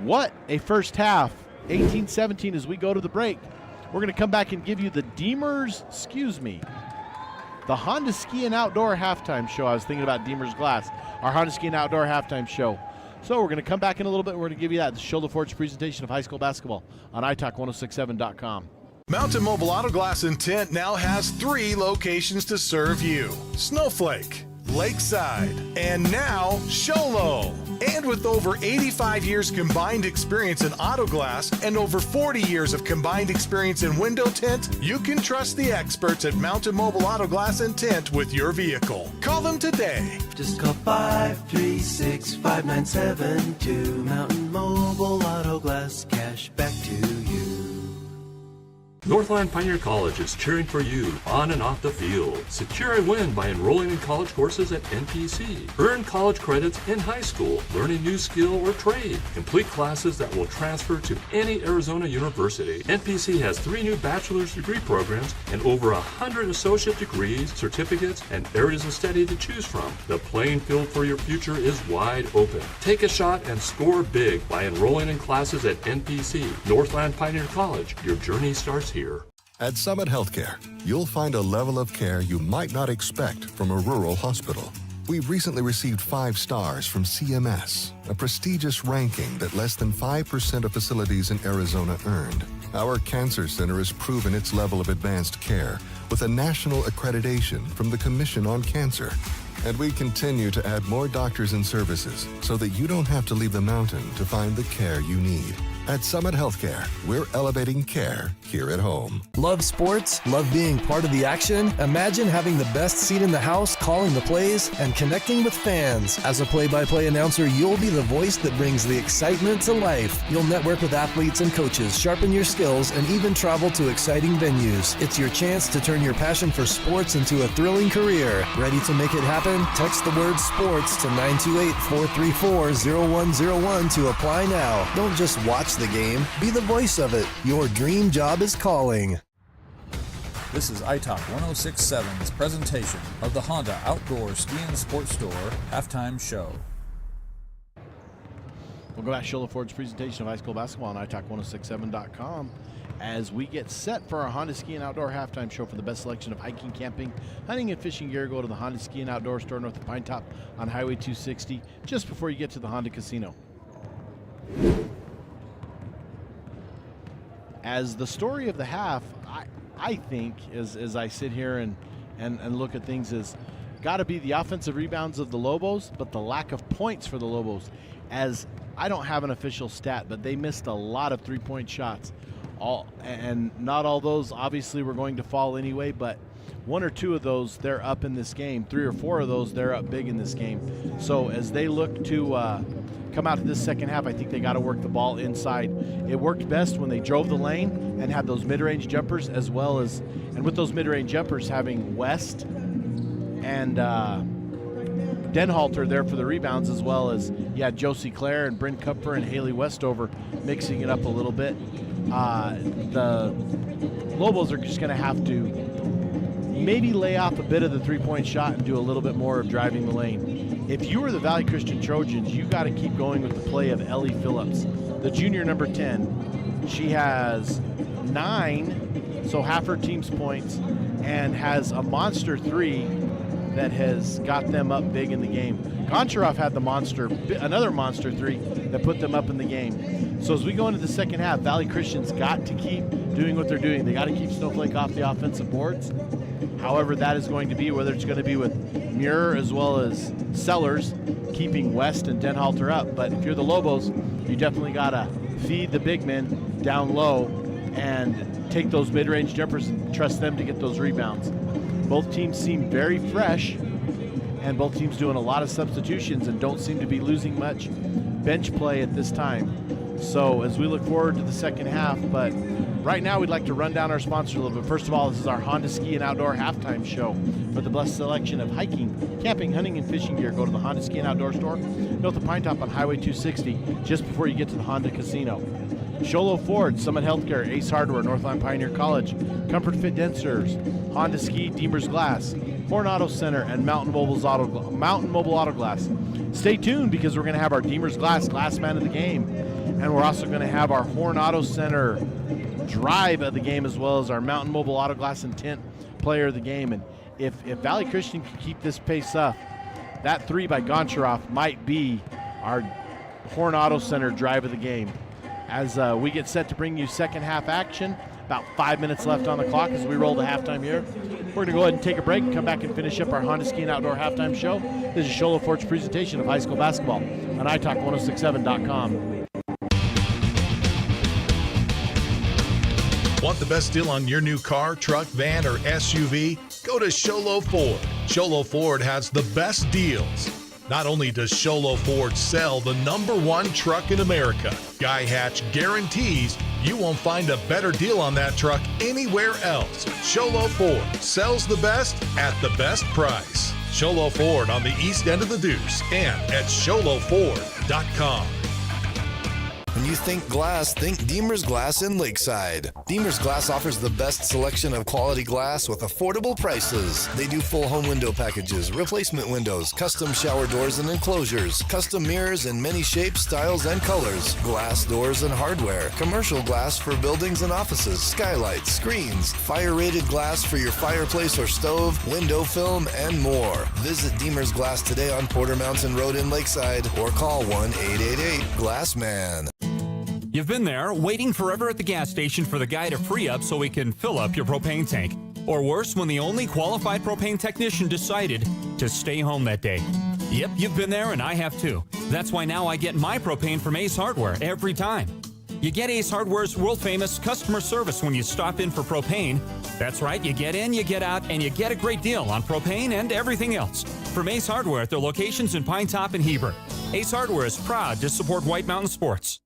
What a first half. 18-17 as we go to the break. We're going to come back and give you the the Honda Ski and Outdoor halftime show. I was thinking about Deemer's Glass, our Honda Ski and Outdoor halftime show. So we're going to come back in a little bit. We're going to give you that Shoulder Forge presentation of high school basketball on italk1067.com. Mountain Mobile Auto Glass and Tint now has 3 locations to serve you: Snowflake, Lakeside, and now Sholo. And with over 85 years combined experience in auto glass and over 40 years of combined experience in window tint, you can trust the experts at Mountain Mobile Auto Glass and Tint with your vehicle. Call them today. Just call 536-5972. Mountain Mobile Auto Glass, cash back to you. Northland Pioneer College is cheering for you on and off the field. Secure a win by enrolling in college courses at NPC. Earn college credits in high school, learn a new skill or trade. Complete classes that will transfer to any Arizona university. NPC has 3 new bachelor's degree programs and over 100 associate degrees, certificates, and areas of study to choose from. The playing field for your future is wide open. Take a shot and score big by enrolling in classes at NPC. Northland Pioneer College. Your journey starts here. At Summit Healthcare, you'll find a level of care you might not expect from a rural hospital. We've recently received 5 stars from CMS, a prestigious ranking that less than 5% of facilities in Arizona earned. Our cancer center has proven its level of advanced care with a national accreditation from the Commission on Cancer. And we continue to add more doctors and services so that you don't have to leave the mountain to find the care you need. At Summit Healthcare, we're elevating care here at home. Love sports? Love being part of the action? Imagine having the best seat in the house, calling the plays, and connecting with fans. As a play-by-play announcer, you'll be the voice that brings the excitement to life. You'll network with athletes and coaches, sharpen your skills, and even travel to exciting venues. It's your chance to turn your passion for sports into a thrilling career. Ready to make it happen? Text the word sports to 928-434-0101 to apply now. Don't just watch the game, be the voice of it. Your dream job is calling. This is iTalk 1067's presentation of the Honda Outdoor Ski and Sports Store halftime show. We'll go back to Shola Ford's presentation of high school basketball on italk1067.com as we get set for our Honda Ski and Outdoor halftime show for the best selection of hiking, camping, hunting, and fishing gear. Go to the Honda Ski and Outdoor store north of Pine Top on Highway 260 just before you get to the Honda Casino. As the story of the half, I think, as I sit here and look at things, is got to be the offensive rebounds of the Lobos, but the lack of points for the Lobos. As I don't have an official stat, but they missed a lot of three-point shots. And not all those obviously were going to fall anyway, but 1 or 2 of those, they're up in this game. 3 or 4 of those, they're up big in this game. So as they look to come out to this second half, I think they got to work the ball inside. It worked best when they drove the lane and had those mid-range jumpers, as well as, and with those mid-range jumpers having West and Denhalter there for the rebounds, as well as Josie Claire and Bryn Kupfer and Haley Westover mixing it up a little bit. The Lobos are just going to have to maybe lay off a bit of the three-point shot and do a little bit more of driving the lane. if you were the Valley Christian Trojans, you got to keep going with the play of Ellie Phillips, the junior number 10. She has 9, so half her team's points, and has a monster 3 that has got them up big in the game. Goncharov had another monster 3 that put them up in the game. So as we go into the second half, Valley Christian's got to keep doing what they're doing. They got to keep Snowflake off the offensive boards. However that is going to be, whether it's going to be with Muir as well as Sellers, keeping West and Denhalter up. But if you're the Lobos, you definitely got to feed the big men down low and take those mid-range jumpers and trust them to get those rebounds. Both teams seem very fresh, and both teams doing a lot of substitutions and don't seem to be losing much bench play at this time. So as we look forward to the second half, but right now we'd like to run down our sponsor a little bit. First of all, this is our Honda Ski and Outdoor halftime show. For the best selection of hiking, camping, hunting, and fishing gear, go to the Honda Ski and Outdoor store, north of Pine Top on Highway 260, just before you get to the Honda Casino. Sholo Ford, Summit Healthcare, Ace Hardware, Northland Pioneer College, Comfort Fit Densers, Honda Ski, Deemer's Glass, Horn Auto Center, and Mountain Mobile Auto Glass. Stay tuned because we're going to have our Deemer's Glass Man of the game, and we're also going to have our Horn Auto Center drive of the game, as well as our Mountain Mobile Auto Glass intent player of the game. And if Valley Christian can keep this pace up, that 3 by Goncharov might be our Horn Auto Center drive of the game. As we get set to bring you second half action, about 5 minutes left on the clock as we roll the halftime here. We're going to go ahead and take a break and come back and finish up our Honda Ski and Outdoor halftime show. This is Sholo Ford's presentation of high school basketball on italk1067.com. Want the best deal on your new car, truck, van, or SUV? Go to Sholo Ford. Sholo Ford has the best deals. Not only does Sholo Ford sell the #1 truck in America, Guy Hatch guarantees you won't find a better deal on that truck anywhere else. Sholo Ford sells the best at the best price. Sholo Ford on the east end of the Deuce and at sholoford.com. When you think glass, think Deemer's Glass in Lakeside. Deemer's Glass offers the best selection of quality glass with affordable prices. They do full home window packages, replacement windows, custom shower doors and enclosures, custom mirrors in many shapes, styles, and colors, glass doors and hardware, commercial glass for buildings and offices, skylights, screens, fire-rated glass for your fireplace or stove, window film, and more. Visit Deemer's Glass today on Porter Mountain Road in Lakeside or call 1-888-GLASSMAN. You've been there, waiting forever at the gas station for the guy to free up so he can fill up your propane tank. Or worse, when the only qualified propane technician decided to stay home that day. Yep, you've been there and I have too. That's why now I get my propane from Ace Hardware every time. You get Ace Hardware's world-famous customer service when you stop in for propane. That's right, you get in, you get out, and you get a great deal on propane and everything else. From Ace Hardware at their locations in Pine Top and Heber. Ace Hardware is proud to support White Mountain Sports.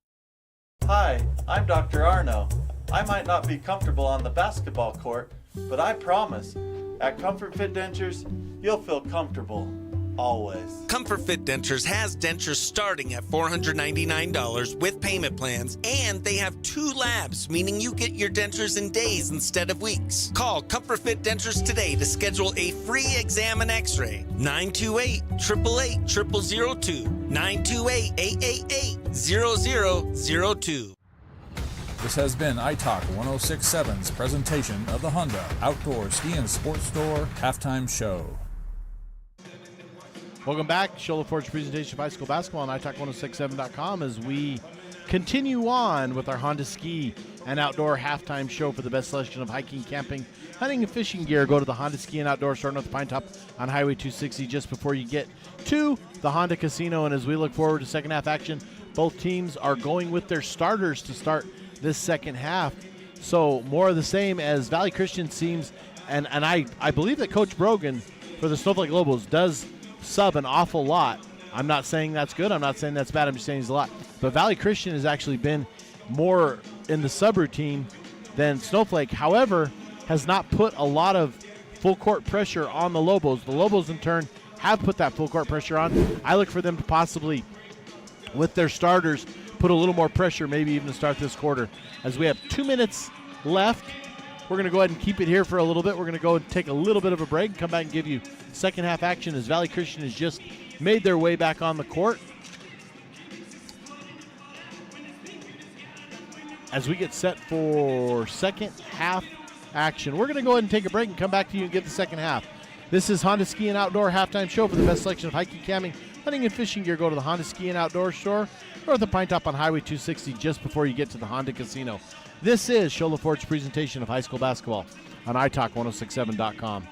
Hi, I'm Dr. Arno. I might not be comfortable on the basketball court, but I promise, at Comfort Fit Dentures, you'll feel comfortable. Always. Comfort Fit Dentures has dentures starting at $499 with payment plans, and they have 2 labs, meaning you get your dentures in days instead of weeks. Call Comfort Fit Dentures today to schedule a free exam and x-ray. 928-888-0002. 928-888-0002. This has been iTalk 1067's presentation of the Honda Outdoor Ski and Sports Store halftime show. Welcome back. Sholo Ford's presentation of high school basketball on italk1067.com as we continue on with our Honda Ski and Outdoor halftime show. For the best selection of hiking, camping, hunting, and fishing gear, go to the Honda Ski and Outdoor store north of Pine Top on Highway 260 just before you get to the Honda Casino. And as we look forward to second half action, both teams are going with their starters to start this second half. So more of the same as Valley Christian seems, and I believe that Coach Brogan for the Snowflake Lobos does sub an awful lot. I'm not saying that's good. I'm not saying that's bad. I'm just saying he's a lot. But Valley Christian has actually been more in the subroutine than Snowflake. However, has not put a lot of full court pressure on the Lobos. The Lobos, in turn, have put that full court pressure on. I look for them to possibly, with their starters, put a little more pressure, maybe even to start this quarter. As we have 2 minutes left, we're going to go ahead and keep it here for a little bit. We're going to go and take a little bit of a break and come back and give you second half action as Valley Christian is just made their way back on the court. As we get set for second half action. We're going to go ahead and take a break and come back to you and get the second half. This is Honda Ski and Outdoor Halftime Show. For the best selection of hiking, camping, hunting, and fishing gear, go to the Honda Ski and Outdoor Store or the Pine Top on Highway 260 just before you get to the Honda Casino. This is Show LaForge's presentation of high school basketball on italk1067.com.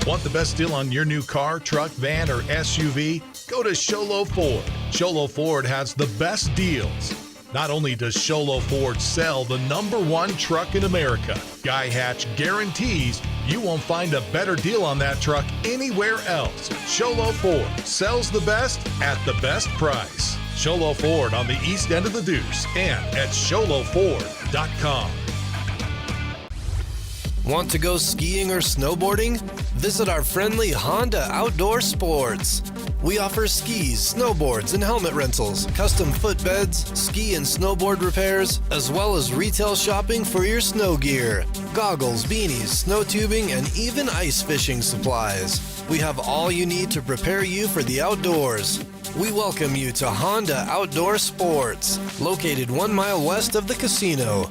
Want the best deal on your new car, truck, van, or SUV? Go to Sholo Ford. Sholo Ford has the best deals. Not only does Sholo Ford sell the #1 truck in America, Guy Hatch guarantees you won't find a better deal on that truck anywhere else. Sholo Ford sells the best at the best price. Sholo Ford on the east end of the Deuce and at sholoford.com. Want to go skiing or snowboarding? Visit our friendly Honda Outdoor Sports. We offer skis, snowboards, and helmet rentals, custom footbeds, ski and snowboard repairs, as well as retail shopping for your snow gear, goggles, beanies, snow tubing, and even ice fishing supplies. We have all you need to prepare you for the outdoors. We welcome you to Honda Outdoor Sports, located 1 mile west of the casino.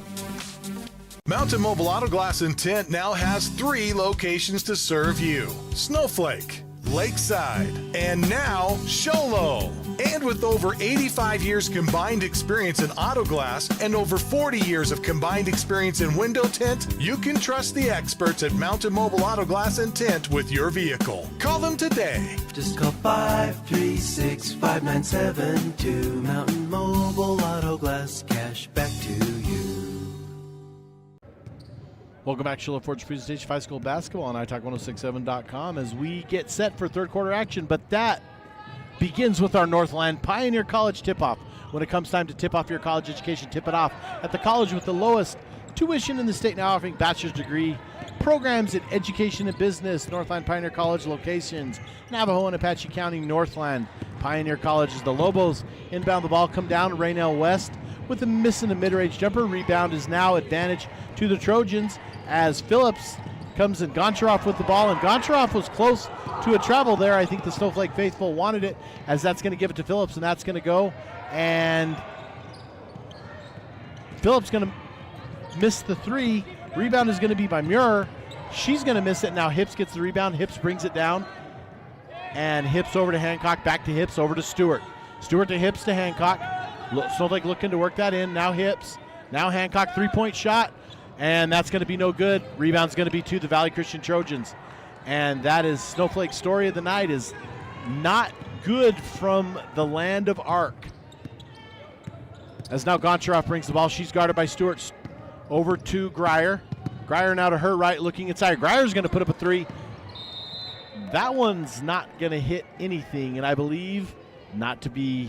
Mountain Mobile Auto Glass and Tint now has 3 locations to serve you. Snowflake, Lakeside, and now Sholo. And with over 85 years combined experience in auto glass and over 40 years of combined experience in window tint, you can trust the experts at Mountain Mobile Auto Glass and Tint with your vehicle. Call them today. Just call 536-5972. Mountain Mobile Auto Glass, cash back to you. Welcome back to Show LaForge's presentation of high school basketball on italk1067.com as we get set for third quarter action. But that begins with our Northland Pioneer College tip-off. When it comes time to tip off your college education, tip it off at the college with the lowest tuition in the state, now offering bachelor's degree programs in education and business. Northland Pioneer College locations, Navajo and Apache County. Northland Pioneer College is the Lobos. Inbound the ball, come down to Raynell West with a miss in a mid-range jumper. Rebound is now advantage to the Trojans as Phillips comes in. Goncharov with the ball, and Goncharov was close to a travel there. I think the Snowflake faithful wanted it, as that's going to give it to Phillips, and that's going to go. And Phillips going to miss the 3. Rebound is going to be by Muir. She's going to miss it. Now Hips gets the rebound. Hips brings it down. And Hips over to Hancock, back to Hips, over to Stewart. Stewart to Hips to Hancock. Snowflake looking to work that in. Now Hips. Now Hancock, 3-point shot. And that's going to be no good. Rebound's going to be to the Valley Christian Trojans. And that is Snowflake's story of the night, is not good from the land of Arc. As now Goncharov brings the ball. She's guarded by Stewart. Over to Grier. Grier now to her right, looking inside. Grier's going to put up a 3. That one's not going to hit anything, and I believe, not to be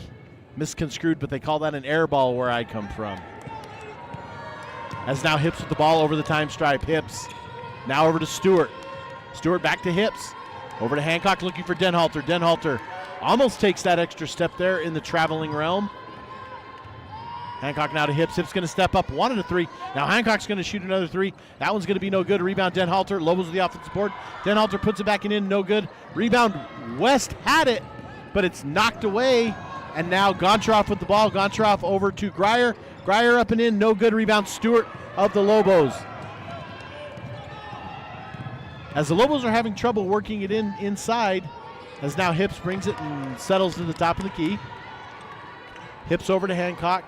misconstrued, but they call that an air ball where I come from. As now Hips with the ball over the time stripe. Hips now over to Stewart. Stewart back to Hips. Over to Hancock looking for Denhalter. Denhalter almost takes that extra step there in the traveling realm. Hancock now to Hips. Hips going to step up. Wanted a 3. Now Hancock's going to shoot another 3. That one's going to be no good. Rebound Denhalter. Lobos with the offensive board. Denhalter puts it back in. No good. Rebound West had it, but it's knocked away. And now Goncharov with the ball. Goncharov over to Grier. Grier up and in. No good. Rebound Stewart of the Lobos. As the Lobos are having trouble working it inside, as now Hips brings it and settles to the top of the key. Hips over to Hancock.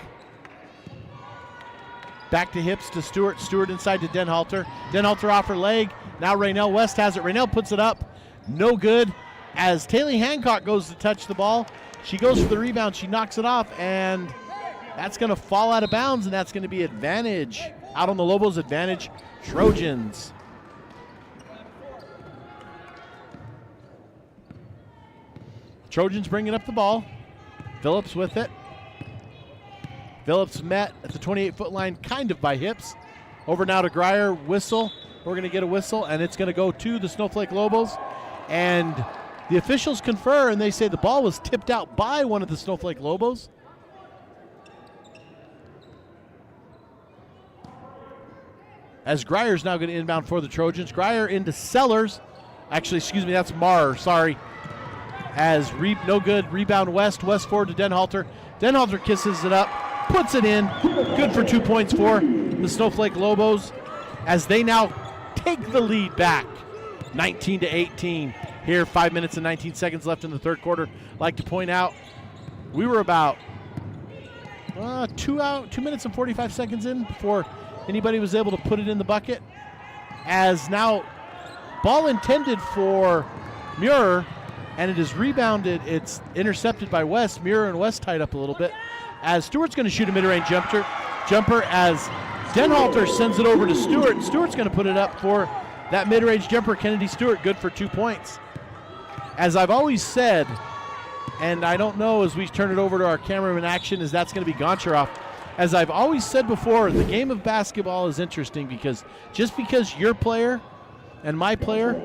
Back to Hips to Stewart. Stewart inside to Denhalter. Denhalter off her leg. Now Raynell West has it. Raynell puts it up. No good. As Taylor Hancock goes to touch the ball, she goes for the rebound. She knocks it off, and that's going to fall out of bounds, and that's going to be advantage. Out on the Lobos, advantage Trojans. Trojans bringing up the ball. Phillips with it. Phillips met at the 28-foot line, kind of by Hips. Over now to Grier. Whistle. We're going to get a whistle, and it's going to go to the Snowflake Lobos. And the officials confer, and they say the ball was tipped out by one of the Snowflake Lobos. As Grier's now going to inbound for the Trojans. Grier into Sellers. Actually, excuse me, that's Marr. Sorry. As no good. Rebound West. West forward to Denhalter. Denhalter kisses it up. Puts it in. Good for 2 points for the Snowflake Lobos as they now take the lead back. 19-18. Here, 5 minutes and 19 seconds left in the third quarter. I'd like to point out, we were about 2 minutes and 45 seconds in before anybody was able to put it in the bucket. As now, ball intended for Muir, and it is rebounded. It's intercepted by West. Muir and West tied up a little bit. As Stewart's going to shoot a mid-range jumper as Denhalter sends it over to Stewart. Stewart's going to put it up for that mid-range jumper. Kennedy Stewart, good for 2 points. As I've always said, and I don't know as we turn it over to our cameraman action, is that's going to be Goncharov. As I've always said before, the game of basketball is interesting because just because your player and my player,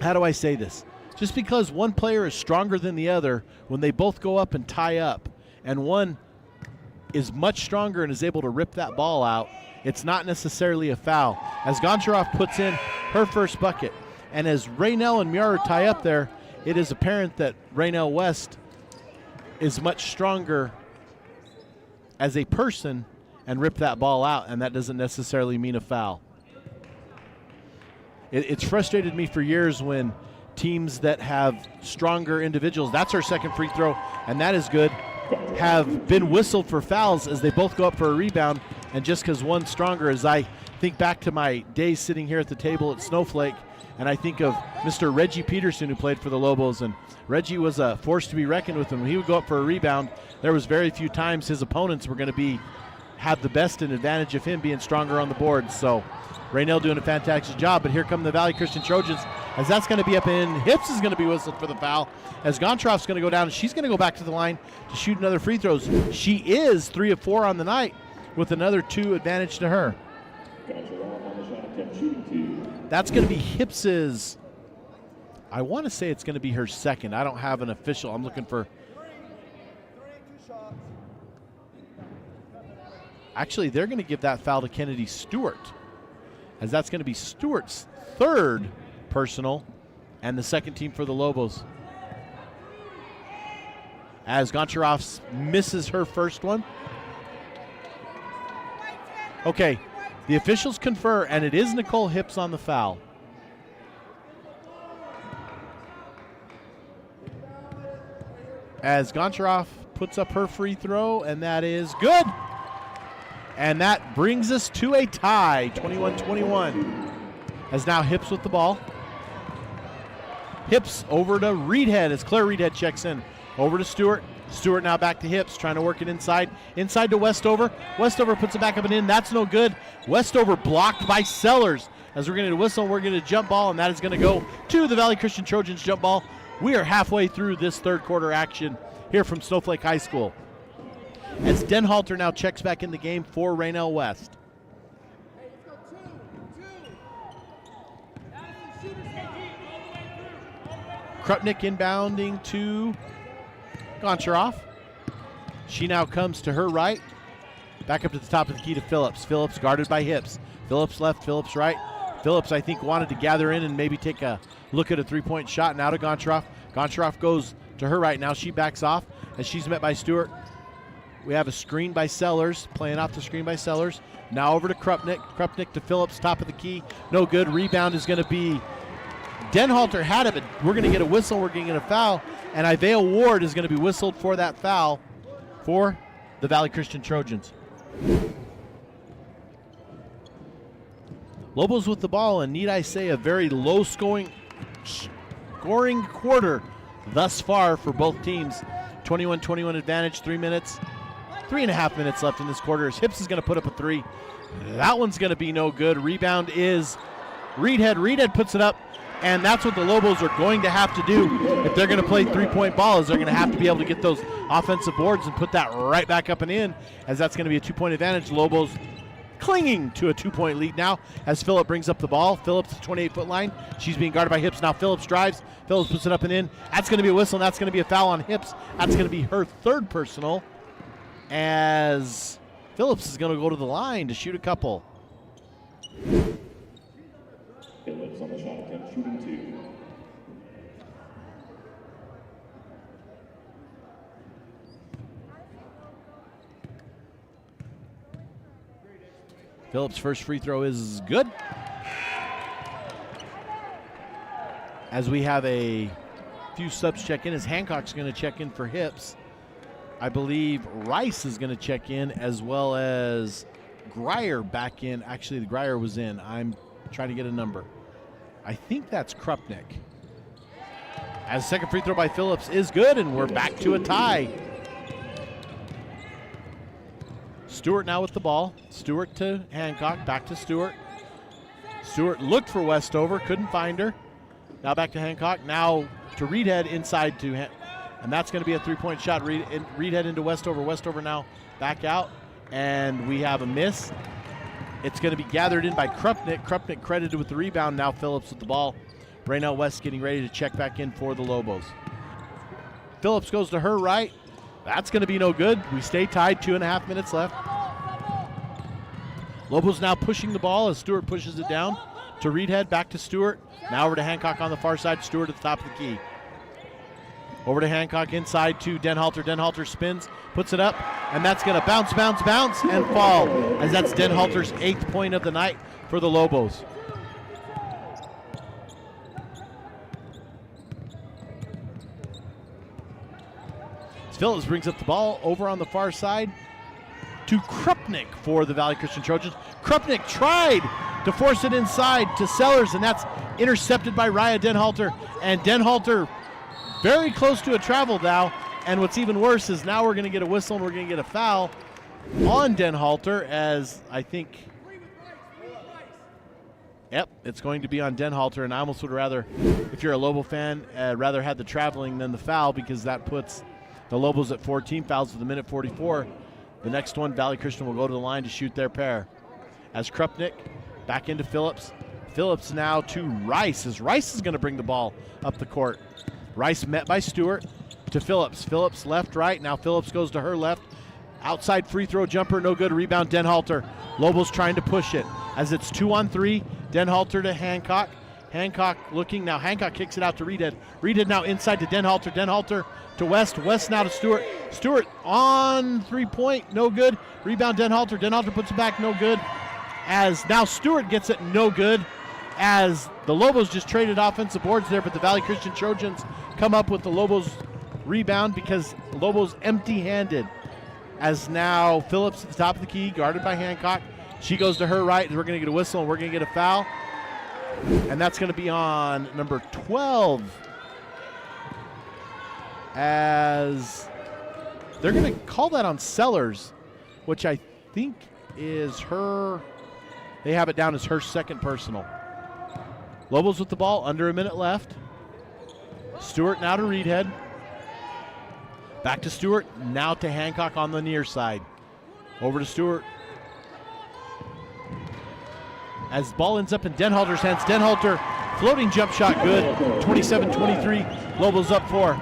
how do I say this? Just because one player is stronger than the other, when they both go up and tie up, and one is much stronger and is able to rip that ball out, it's not necessarily a foul. As Goncharov puts in her first bucket, and as Raynell and Muir tie up there, it is apparent that Raynell West is much stronger as a person and rip that ball out, and that doesn't necessarily mean a foul. It's frustrated me for years when teams that have stronger individuals, that's our second free throw, and that is good, have been whistled for fouls as they both go up for a rebound, and just because one's stronger, as I think back to my days sitting here at the table at Snowflake, and I think of Mr. Reggie Peterson, who played for the Lobos, and Reggie was a force to be reckoned with. When he would go up for a rebound, there was very few times his opponents were going to have the best and advantage of him being stronger on the board. So Raynell doing a fantastic job, but here come the Valley Christian Trojans, as that's going to be up in. Hips is going to be whistled for the foul, as Goncharov's going to go down, and she's going to go back to the line to shoot another free throws. She is 3 of 4 on the night with another 2 advantage to her. That's going to be Hips's, I want to say it's going to be her second. I don't have an official. I'm looking for. Actually, they're going to give that foul to Kennedy Stewart, as that's going to be Stewart's third personal and the second team for the Lobos. As Goncharov misses her first one. Okay, the officials confer, and it is Nicole Hips on the foul. As Goncharov puts up her free throw, and that is good. And that brings us to a tie, 21-21. As now Hips with the ball. Hips over to Reedhead as Claire Reedhead checks in. Over to Stewart. Stewart now back to Hips, trying to work it inside. Inside to Westover. Westover puts it back up and in. That's no good. Westover blocked by Sellers. As we're going to whistle, we're going to jump ball, and that is going to go to the Valley Christian Trojans jump ball. We are halfway through this third quarter action here from Snowflake High School. As Denhalter now checks back in the game for Raynell West. Krupnik inbounding to Goncharov. She now comes to her right. Back up to the top of the key to Phillips. Phillips guarded by Hips. Phillips left, Phillips right. Phillips, I think, wanted to gather in and maybe take a look at a three-point shot. Now to Goncharov. Goncharov goes to her right. Now she backs off as she's met by Stewart. We have a screen by Sellers, playing off the screen by Sellers. Now over to Krupnik. Krupnik to Phillips, top of the key. No good. Rebound is going to be Denhalter had it, but we're going to get a whistle. We're going to get a foul. And Isaiah Ward is going to be whistled for that foul for the Valley Christian Trojans. Lobos with the ball, and need I say a very low scoring quarter thus far for both teams. 21-21 advantage, 3 minutes. 3.5 minutes left in this quarter. As Hips is going to put up a 3. That one's going to be no good. Rebound is Reedhead. Reedhead puts it up, and that's what the Lobos are going to have to do if they're going to play three-point ball, is they're going to have to be able to get those offensive boards and put that right back up and in, as that's going to be a 2-point advantage. Lobos clinging to a 2-point lead now as Phillips brings up the ball. Phillips, 28-foot line. She's being guarded by Hips. Now Phillips drives. Phillips puts it up and in. That's going to be a whistle, and that's going to be a foul on Hips. That's going to be her third personal, as Phillips is going to go to the line to shoot a couple. Phillips shooting 2. Phillips' first free throw is good. As we have a few subs check in, as Hancock's going to check in for hips. I believe Rice is going to check in, as well as Greyer back in. Actually, the Greyer was in. I'm trying to get a number. I think that's Krupnik. As second free throw by Phillips is good, and we're back to a tie. Stewart now with the ball. Stewart to Hancock, back to Stewart. Stewart looked for Westover, couldn't find her. Now back to Hancock, now to Reedhead inside to and that's going to be a three-point shot. Reedhead into Westover. Westover now back out, and we have a miss. It's going to be gathered in by Krupnik. Krupnik credited with the rebound. Now Phillips with the ball. Raynell West getting ready to check back in for the Lobos. Phillips goes to her right. That's going to be no good. We stay tied, 2.5 minutes left. Lobos now pushing the ball as Stewart pushes it down to Reedhead, back to Stewart. Now over to Hancock on the far side. Stewart at the top of the key. Over to Hancock inside to Denhalter. Denhalter spins, puts it up, and that's going to bounce, and fall, as that's Denhalter's 8th point of the night for the Lobos. Phillips brings up the ball over on the far side to Krupnik for the Valley Christian Trojans. Krupnik tried to force it inside to Sellers, and that's intercepted by Raya Denhalter. And Denhalter very close to a travel now. And what's even worse is now we're going to get a whistle and we're going to get a foul on Denhalter, as I think, yep, it's going to be on Denhalter. And I almost would rather, if you're a Lobo fan, rather had the traveling than the foul, because that puts the Lobos at 14 fouls with a minute 44. The next one, Valley Christian will go to the line to shoot their pair. As Krupnik back into Phillips. Phillips now to Rice, as Rice is going to bring the ball up the court. Rice met by Stewart to Phillips. Phillips left, right. Now Phillips goes to her left. Outside free throw jumper, no good. Rebound, Denhalter. Lobos trying to push it as it's 2-on-3. Denhalter to Hancock. Hancock looking now. Hancock kicks it out to Reedhead. Reedhead now inside to Denhalter. Denhalter to West. West now to Stewart. Stewart on 3-point, no good. Rebound, Denhalter. Denhalter puts it back, no good. As now Stewart gets it, no good. As the Lobos just traded offensive boards there, but the Valley Christian Trojans come up with the Lobos rebound, because Lobos empty-handed. As now Phillips at the top of the key, guarded by Hancock. She goes to her right. We're going to get a whistle, and we're going to get a foul. And that's going to be on number 12. As they're going to call that on Sellers, which I think is her. They have it down as her second personal. Lobos with the ball, under a minute left. Stewart now to Reedhead. Back to Stewart, now to Hancock on the near side. Over to Stewart. As the ball ends up in Denhalter's hands. Denhalter, floating jump shot, good. 27-23, Lobos up 4.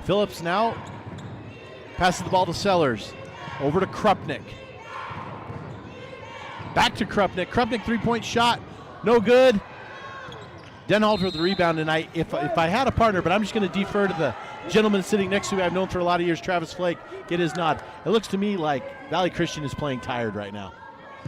Phillips now passes the ball to Sellers. Over to Krupnik. Back to Krupnik. Krupnik 3-point shot. No good. Denhalter with the rebound tonight. If I had a partner, but I'm just going to defer to the gentleman sitting next to me I've known for a lot of years, Travis Flake, get his nod. It looks to me like Valley Christian is playing tired right now.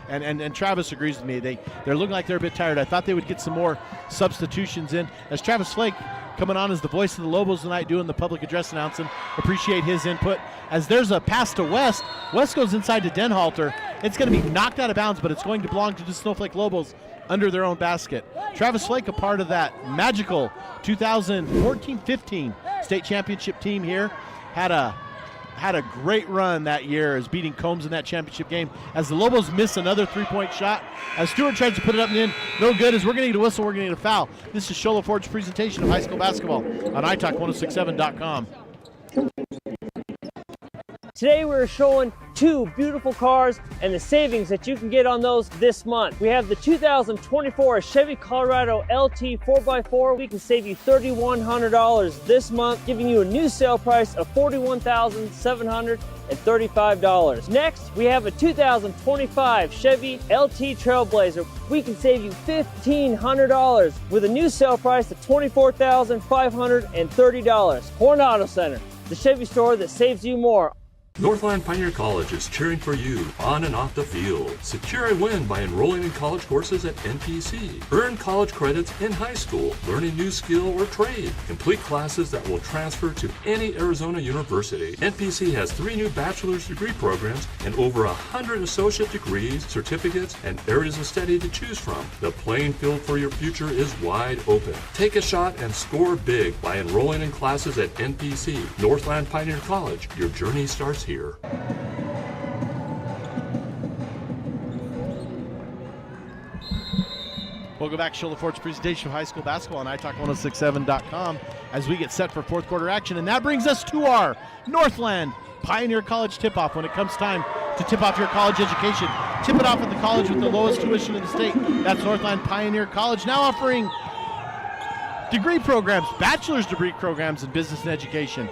And Travis agrees with me. They're looking like they're a bit tired. I thought they would get some more substitutions in. As Travis Flake coming on as the voice of the Lobos tonight, doing the public address announcing. Appreciate his input. As there's a pass to West. West goes inside to Denhalter. It's going to be knocked out of bounds, but it's going to belong to the Snowflake Lobos under their own basket. Travis Flake, a part of that magical 2014-15 state championship team here, had a great run that year as beating Combs in that championship game. As the Lobos miss another 3-point shot, as Stewart tries to put it up and in, no good. As we're going to get a whistle, we're going to get a foul. This is Shola Ford's presentation of high school basketball on iTalk1067.com. Today we're showing two beautiful cars and the savings that you can get on those this month. We have the 2024 Chevy Colorado LT 4x4. We can save you $3,100 this month, giving you a new sale price of $41,735. Next, we have a 2025 Chevy LT Trailblazer. We can save you $1,500 with a new sale price of $24,530. Horn Auto Center, the Chevy store that saves you more. Northland Pioneer College is cheering for you on and off the field. Secure a win by enrolling in college courses at NPC. Earn college credits in high school, learn a new skill or trade. Complete classes that will transfer to any Arizona university. NPC has 3 new bachelor's degree programs and over 100 associate degrees, certificates, and areas of study to choose from. The playing field for your future is wide open. Take a shot and score big by enrolling in classes at NPC. Northland Pioneer College. Your journey starts here. Welcome back to Show LaForge's presentation of high school basketball on italk1067.com as we get set for fourth quarter action. And that brings us to our Northland Pioneer College tip-off. When it comes time to tip off your college education, tip it off at the college with the lowest tuition in the state. That's Northland Pioneer College, now offering degree programs, bachelor's degree programs in business and education.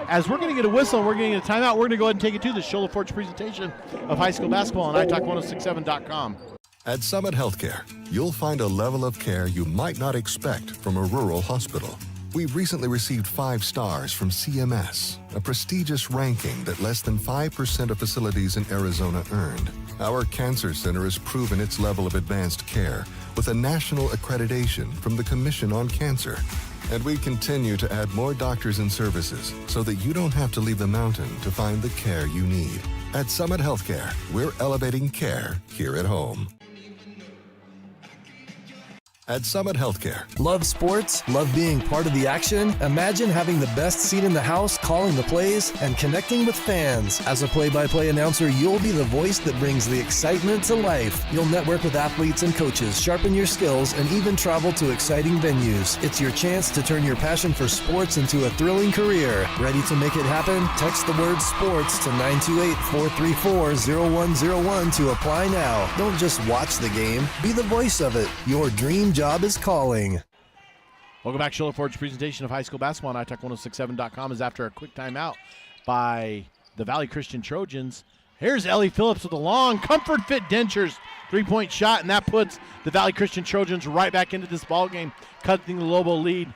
As we're going to get a whistle and we're going to get a timeout, we're going to go ahead and take it to the Show LaForge presentation of high school basketball on italk1067.com. At Summit Healthcare, you'll find a level of care you might not expect from a rural hospital. We've recently received 5 stars from CMS, a prestigious ranking that less than 5% of facilities in Arizona earned. Our cancer center has proven its level of advanced care with a national accreditation from the Commission on Cancer. And we continue to add more doctors and services so that you don't have to leave the mountain to find the care you need. At Summit Healthcare, we're elevating care here at home. At Summit Healthcare. Love sports? Love being part of the action? Imagine having the best seat in the house, calling the plays, and connecting with fans. As a play-by-play announcer, you'll be the voice that brings the excitement to life. You'll network with athletes and coaches, sharpen your skills, and even travel to exciting venues. It's your chance to turn your passion for sports into a thrilling career. Ready to make it happen? Text the word sports to 928-434-0101 to apply now. Don't just watch the game. Be the voice of it. Your dream job is calling. Welcome back to Show LaForge's presentation of high school basketball on italk1067.com is after a quick timeout by the Valley Christian Trojans. Here's Ellie Phillips with a long Comfort Fit Dentures three-point shot, and that puts the Valley Christian Trojans right back into this ball game, cutting the Lobo lead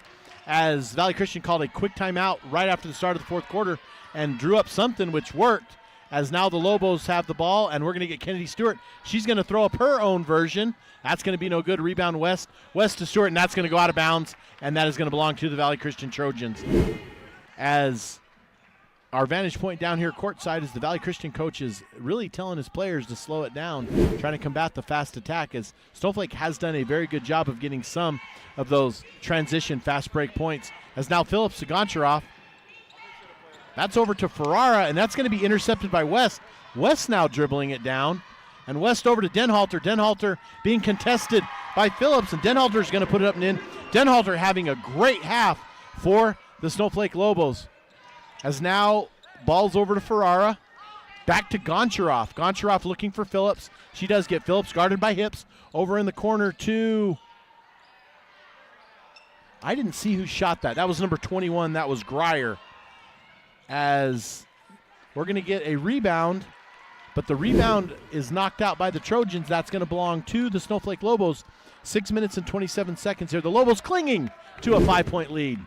as Valley Christian called a quick timeout right after the start of the fourth quarter and drew up something which worked, as now the Lobos have the ball, and we're going to get Kennedy Stewart. She's going to throw up her own version. That's going to be no good. Rebound West to Stewart, and that's going to go out of bounds, and that is going to belong to the Valley Christian Trojans. As our vantage point down here courtside is the Valley Christian coach is really telling his players to slow it down, trying to combat the fast attack, as Snowflake has done a very good job of getting some of those transition fast break points. As now Phillips to Goncharov. That's over to Ferrara, and that's going to be intercepted by West. West now dribbling it down, and West over to Denhalter. Denhalter being contested by Phillips, and Denhalter is going to put it up and in. Denhalter having a great half for the Snowflake Lobos. As now ball's over to Ferrara. Back to Goncharov. Goncharov looking for Phillips. She does get Phillips guarded by Hips. Over in the corner to... I didn't see who shot that. That was number 21. That was Greyer. As we're going to get a rebound, but the rebound is knocked out by the Trojans. That's going to belong to the Snowflake Lobos. 6 minutes and 27 seconds here. The Lobos clinging to a 5-point lead.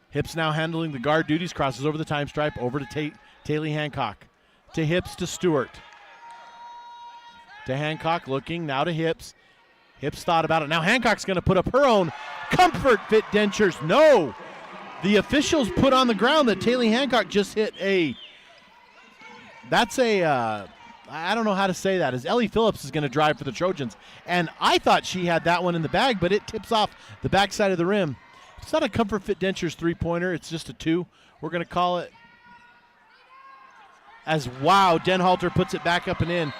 Hips now handling the guard duties, crosses over the time stripe, over to Taylor Hancock. To Hips to Stewart. To Hancock, looking now to Hips. Hips thought about it. Now Hancock's going to put up her own Comfort Fit Dentures. No! The officials put on the ground that Taylor Hancock just hit I don't know how to say that, as Ellie Phillips is going to drive for the Trojans. And I thought she had that one in the bag, but it tips off the backside of the rim. It's not a Comfort Fit Dentures three-pointer. It's just a 2. We're going to call it as, wow, Denhalter puts it back up and in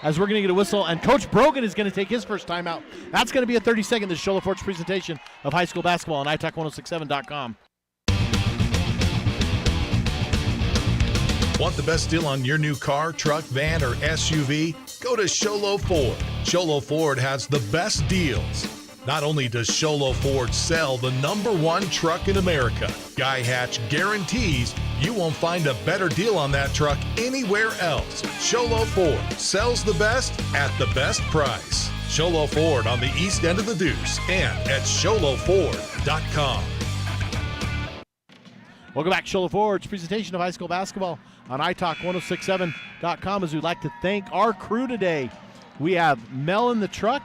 as we're going to get a whistle, and Coach Brogan is going to take his first timeout. That's going to be a 30-second. This is Show Forge presentation of high school basketball on italk1067.com. Want the best deal on your new car, truck, van, or SUV? Go to Sholo Ford. Sholo Ford has the best deals. Not only does Sholo Ford sell the #1 truck in America, Guy Hatch guarantees you won't find a better deal on that truck anywhere else. Sholo Ford sells the best at the best price. Sholo Ford on the east end of the Deuce and at sholoford.com. Welcome back to Show Forge presentation of high school basketball on italk1067.com, as we'd like to thank our crew today. We have Mel in the truck.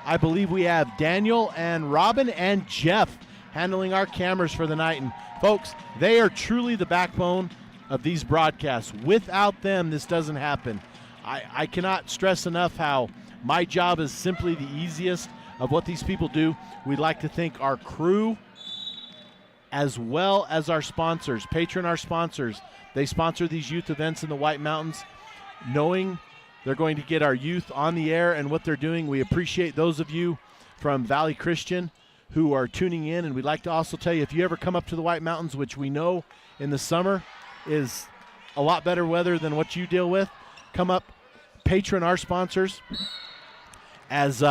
I believe we have Daniel and Robin and Jeff handling our cameras for the night. And folks, they are truly the backbone of these broadcasts. Without them, this doesn't happen. I cannot stress enough how my job is simply the easiest of what these people do. We'd like to thank our crew as well as our sponsors. Patron our sponsors. They sponsor these youth events in the White Mountains, knowing they're going to get our youth on the air and what they're doing. We appreciate those of you from Valley Christian who are tuning in, and we'd like to also tell you, if you ever come up to the White Mountains, which we know in the summer is a lot better weather than what you deal with, come up, patron our sponsors, as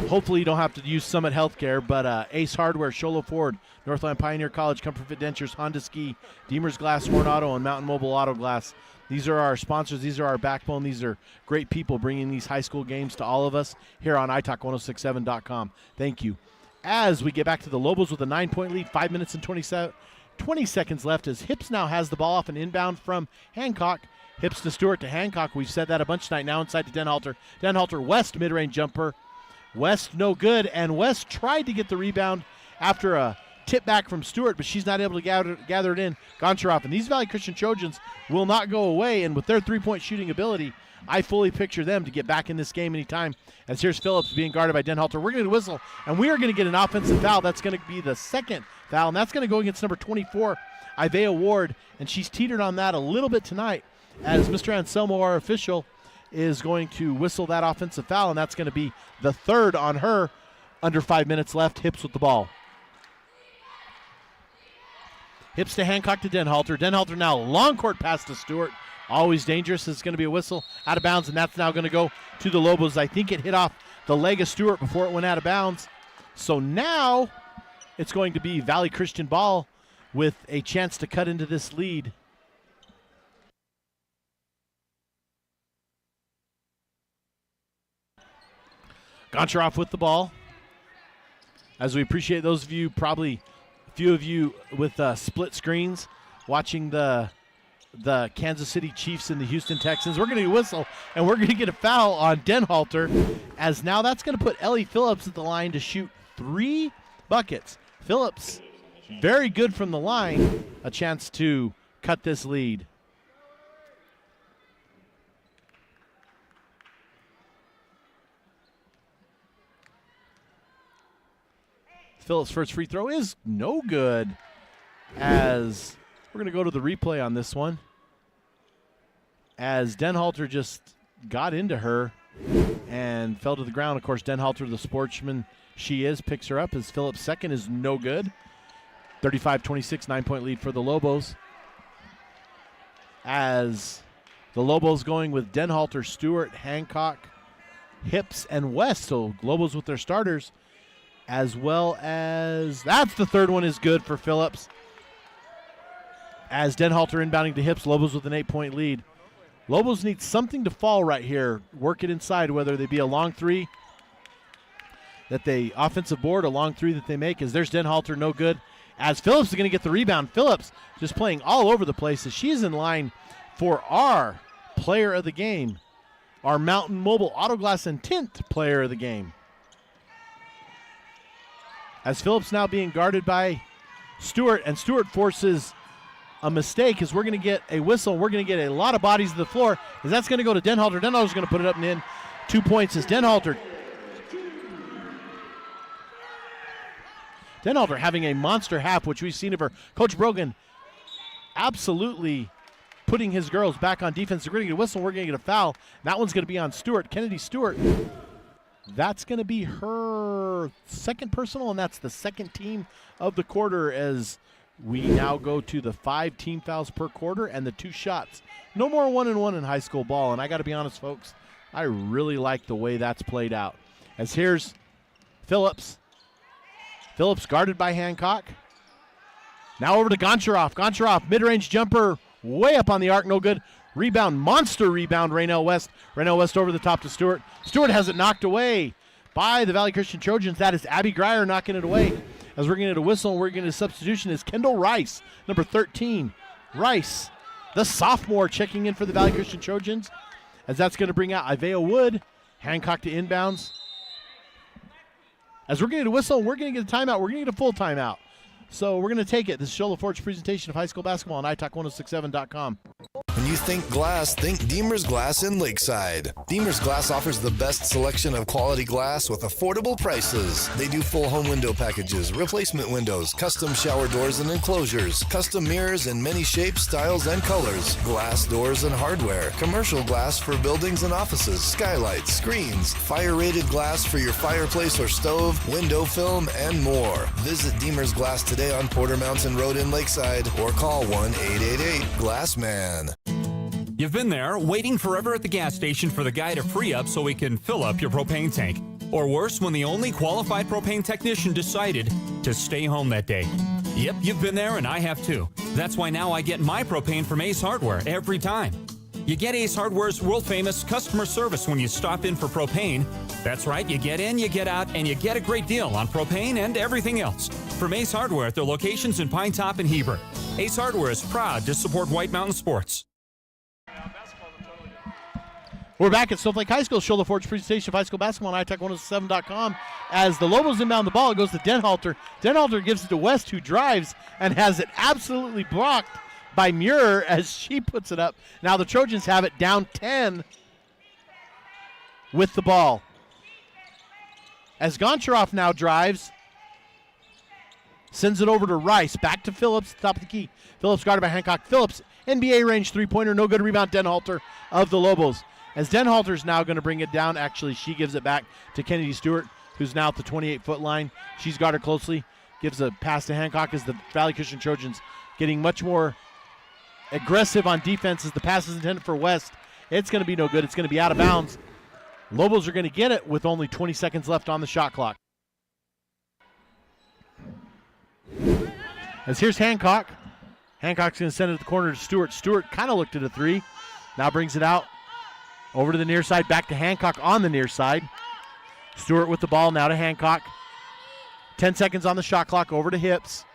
hopefully you don't have to use Summit Healthcare, but Ace Hardware, Sholo Ford, Northland Pioneer College, Comfort Fit Dentures, Honda Ski, Deemer's Glass, Horn Auto, and Mountain Mobile Auto Glass. These are our sponsors. These are our backbone. These are great people bringing these high school games to all of us here on italk1067.com. Thank you. As we get back to the Lobos with a 9-point lead, 5 minutes and 20 seconds left, as Hips now has the ball off an inbound from Hancock. Hips to Stewart to Hancock. We've said that a bunch tonight. Now inside to Denhalter. Denhalter, West mid-range jumper. West no good, and West tried to get the rebound after a tip back from Stewart, but she's not able to gather it in. Goncharov, and these Valley Christian Trojans will not go away, and with their three-point shooting ability, I fully picture them to get back in this game anytime. As here's Phillips being guarded by Denhalter. We're going to whistle, and we are going to get an offensive foul. That's going to be the second foul, and that's going to go against number 24, Isaiah Ward, and she's teetered on that a little bit tonight, as Mr. Anselmo, our official, is going to whistle that offensive foul, and that's going to be the third on her. Under 5 minutes left. Hips with the ball. Hips to Hancock to Denhalter. Denhalter now long court pass to Stewart. Always dangerous. It's going to be a whistle out of bounds, and that's now going to go to the Lobos. I think it hit off the leg of Stewart before it went out of bounds. So now it's going to be Valley Christian ball with a chance to cut into this lead. Goncharov with the ball. As we appreciate those of you, probably a few of you with split screens watching the Kansas City Chiefs and the Houston Texans. We're going to whistle, and we're going to get a foul on Denhalter, as now that's going to put Ellie Phillips at the line to shoot 3 buckets. Phillips, very good from the line, a chance to cut this lead. Phillips' first free throw is no good, as we're going to go to the replay on this one, as Denhalter just got into her and fell to the ground. Of course, Denhalter, the sportsman she is, picks her up, as Phillips' second is no good. 35-26, 9-point lead for the Lobos, as the Lobos going with Denhalter, Stewart, Hancock, Hips, and West. So Lobos with their starters, as well as, that's the third one is good for Phillips. As Denhalter inbounding to Hips, Lobos with an 8-point lead. Lobos need something to fall right here. Work it inside, whether they be a long three that they offensive board, a long three that they make. As there's Denhalter, no good. As Phillips is going to get the rebound. Phillips just playing all over the place, as she's in line for our player of the game, our Mountain Mobile Auto Glass and Tint player of the game. As Phillips now being guarded by Stewart, and Stewart forces a mistake, as we're going to get a whistle. We're going to get a lot of bodies to the floor, as that's going to go to Denhalter. Denhalter's going to put it up and in. 2 points as Denhalter having a monster half, which we've seen of her. Coach Brogan absolutely putting his girls back on defense. We're going to get a whistle. We're going to get a foul. That one's going to be on Stewart. Kennedy Stewart. That's going to be her second personal, and that's the second team of the quarter as we now go to the 5 team fouls per quarter and the 2 shots. No more 1-and-1 in high school ball, and I got to be honest, folks, I really like the way that's played out. As here's Phillips. Phillips guarded by Hancock. Now over to Goncharov. Goncharov, mid-range jumper, way up on the arc, no good. Rebound, monster rebound, Raynell West. Raynell West over the top to Stewart. Stewart has it knocked away by the Valley Christian Trojans. That is Abby Greyer knocking it away. As we're going to get a whistle and we're going to get a substitution is Kendall Rice, number 13. Rice, the sophomore, checking in for the Valley Christian Trojans. As that's going to bring out Ivea Wood. Hancock to inbounds. As we're going to get a whistle and we're going to get a timeout, we're going to get a full timeout. So we're going to take it. This is Show LaForge's presentation of high school basketball on italk1067.com. When you think glass, think Deemer's Glass in Lakeside. Deemer's Glass offers the best selection of quality glass with affordable prices. They do full home window packages, replacement windows, custom shower doors and enclosures, custom mirrors in many shapes, styles, and colors, glass doors and hardware, commercial glass for buildings and offices, skylights, screens, fire-rated glass for your fireplace or stove, window film, and more. Visit Deemer's Glass today on Porter Mountain Road in Lakeside or call 1-888-GLASSMAN. You've been there, waiting forever at the gas station for the guy to free up so he can fill up your propane tank. Or worse, when the only qualified propane technician decided to stay home that day. Yep, you've been there and I have too. That's why now I get my propane from Ace Hardware every time. You get Ace Hardware's world-famous customer service when you stop in for propane. That's right, you get in, you get out, and you get a great deal on propane and everything else. From Ace Hardware at their locations in Pine Top and Heber. Ace Hardware is proud to support White Mountain Sports. We're back at Snowflake High School. Show LaForge's presentation of high school basketball on italk1067.com. As the Lobos inbound the ball, it goes to Denhalter. Denhalter gives it to West, who drives and has it absolutely blocked by Muir as she puts it up. Now the Trojans have it down 10 with the ball. As Goncharov now drives, sends it over to Rice. Back to Phillips, top of the key. Phillips guarded by Hancock. Phillips, NBA range three-pointer, no good. Rebound, Denhalter of the Lobos. As Denhalter's now going to bring it down, actually she gives it back to Kennedy Stewart, who's now at the 28-foot line. She's guarded closely, gives a pass to Hancock as the Valley Christian Trojans getting much more aggressive on defense as the pass is intended for West. It's going to be no good. It's going to be out of bounds. Lobos are going to get it with only 20 seconds left on the shot clock. As here's Hancock. Hancock's going to send it to the corner to Stewart. Stewart kind of looked at a three. Now brings it out over to the near side. Back to Hancock on the near side. Stewart with the ball now to Hancock. 10 seconds on the shot clock. Over to Hips.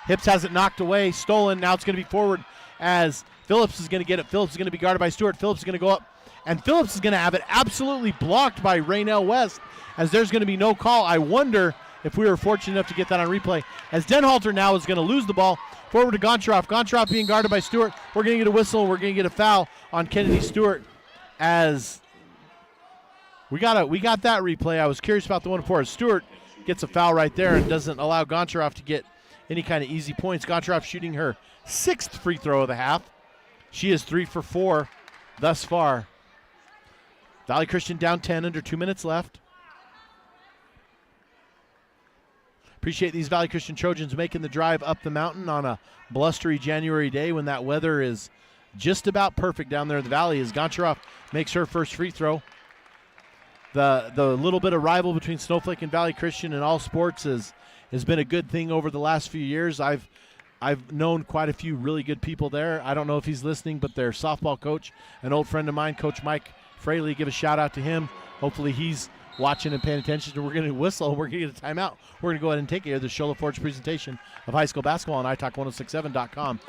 Hips has it knocked away. Stolen. Now it's going to be forward as Phillips is going to get it. Phillips is going to be guarded by Stewart. Phillips is going to go up. And Phillips is going to have it absolutely blocked by Raynell West as there's going to be no call. I wonder if we were fortunate enough to get that on replay. As Denhalter now is going to lose the ball. Forward to Goncharov. Goncharov being guarded by Stewart. We're going to get a whistle and we're going to get a foul on Kennedy Stewart as we got that replay. I was curious about the one before. Stewart gets a foul right there and doesn't allow Goncharov to get any kind of easy points. Goncharov shooting her 6th free throw of the half. She is 3 for 4 thus far. Valley Christian down 10, under 2 minutes left. Appreciate these Valley Christian Trojans making the drive up the mountain on a blustery January day when that weather is just about perfect down there in the valley as Goncharov makes her first free throw. The little bit of rival between Snowflake and Valley Christian in all sports has been a good thing over the last few years. I've known quite a few really good people there. I don't know if he's listening, but their softball coach, an old friend of mine, Coach Mike Fraley, give a shout out to him. Hopefully he's watching and paying attention. We're going to whistle. We're going to get a timeout. We're going to go ahead and take it here. The Show LaForge presentation of high school basketball on italk1067.com.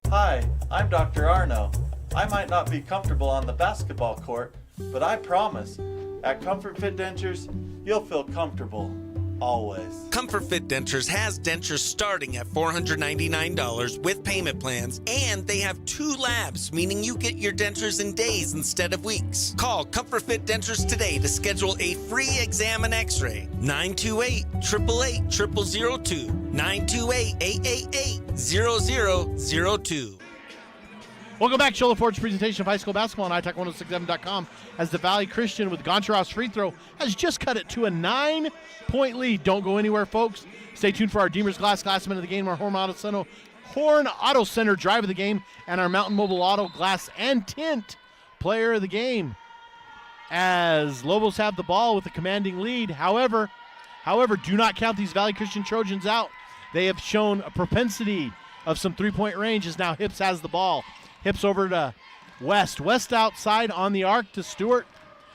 Hi, I'm Dr. Arno. I might not be comfortable on the basketball court, but I promise, at Comfort Fit Dentures, you'll feel comfortable. Always. Comfort Fit Dentures has dentures starting at $499 with payment plans, and they have 2 labs, meaning you get your dentures in days instead of weeks. Call Comfort Fit Dentures today to schedule a free exam and x-ray. 928-888-0002. 928-888-0002. Welcome back. Shola Ford's presentation of high school basketball on iTalk1067.com as the Valley Christian with Goncharoff's free throw has just cut it to a 9-point lead. Don't go anywhere, folks. Stay tuned for our Deemer's Glass Glassman of the game, our Horn Auto Center drive of the game, and our Mountain Mobile Auto Glass and Tint player of the game. As Lobos have the ball with a commanding lead. However, do not count these Valley Christian Trojans out. They have shown a propensity of some three-point range as now Hips has the ball. Hips over to West. West outside on the arc to Stewart.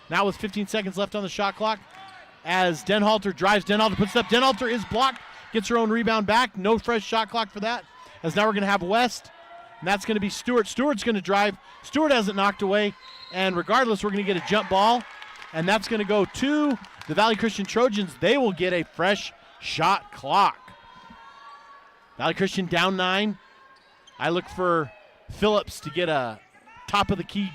Now with 15 seconds left on the shot clock. As Denhalter drives, Denhalter puts it up. Denhalter is blocked. Gets her own rebound back. No fresh shot clock for that. As now we're going to have West. And that's going to be Stewart. Stewart's going to drive. Stewart hasn't knocked away. And regardless, we're going to get a jump ball. And that's going to go to the Valley Christian Trojans. They will get a fresh shot clock. Valley Christian down 9. I look for Phillips to get a top-of-the-key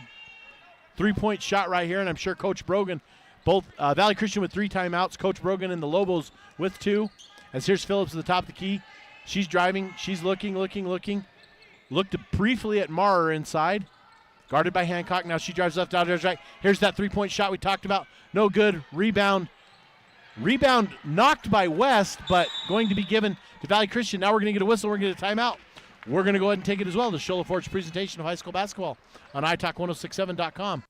three-point shot right here, and I'm sure Coach Brogan, both Valley Christian with 3 timeouts, Coach Brogan and the Lobos with 2. As here's Phillips at the top of the key. She's driving. She's looking. Looked briefly at Maurer inside. Guarded by Hancock. Now she drives left, out, drives right. Here's that three-point shot we talked about. No good. Rebound knocked by West, but going to be given to Valley Christian. Now we're going to get a whistle. We're going to get a timeout. We're going to go ahead and take it as well. The Shola Ford's presentation of high school basketball on iTalk1067.com.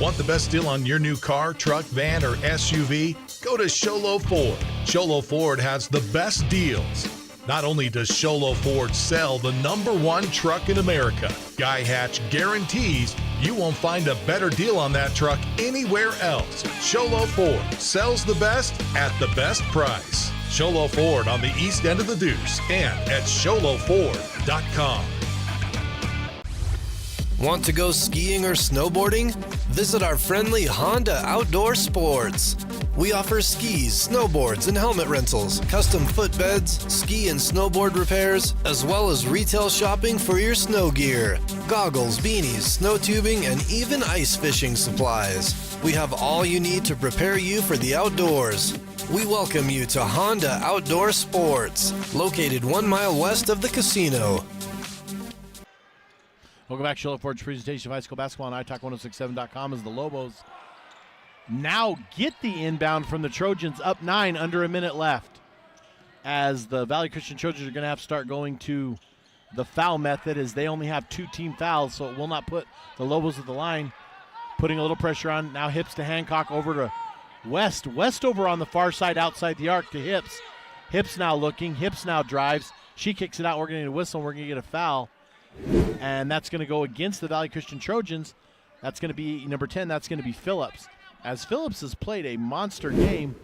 Want the best deal on your new car, truck, van, or SUV? Go to Sholo Ford. Sholo Ford has the best deals. Not only does Sholo Ford sell the #1 truck in America, Guy Hatch guarantees you won't find a better deal on that truck anywhere else. Sholo Ford sells the best at the best price. Sholo Ford on the east end of the Deuce and at SholoFord.com. Want to go skiing or snowboarding? Visit our friendly Honda Outdoor Sports. We offer skis, snowboards, and helmet rentals, custom footbeds, ski and snowboard repairs, as well as retail shopping for your snow gear, goggles, beanies, snow tubing, and even ice fishing supplies. We have all you need to prepare you for the outdoors. We welcome you to Honda Outdoor Sports, located 1 mile west of the casino. Welcome back to Shola Ford's presentation of high school basketball on iTalk1067.com as the Lobos now get the inbound from the Trojans up 9 under a minute left. As the Valley Christian Trojans are going to have to start going to the foul method as they only have 2 team fouls, so it will not put the Lobos at the line. Putting a little pressure on. Now Hips to Hancock over to West. West over on the far side outside the arc to Hips. Hips now looking. Hips now drives. She kicks it out. We're going to get a whistle. We're going to get a foul. And that's going to go against the Valley Christian Trojans. That's going to be number 10. That's going to be Phillips. As Phillips has played a monster game.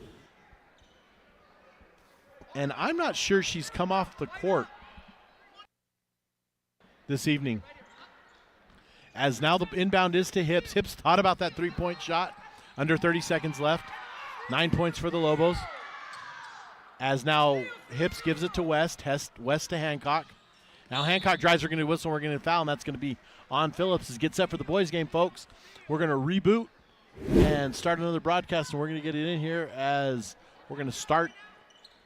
And I'm not sure she's come off the court this evening. As now the inbound is to Hips. Hips thought about that three-point shot. Under 30 seconds left. 9 points for the Lobos. As now Hips gives it to West. West to Hancock. Now Hancock drives. We're going to whistle. We're going to foul, and that's going to be on Phillips. As get set for the boys' game, folks. We're going to reboot and start another broadcast, and we're going to get it in here as we're going to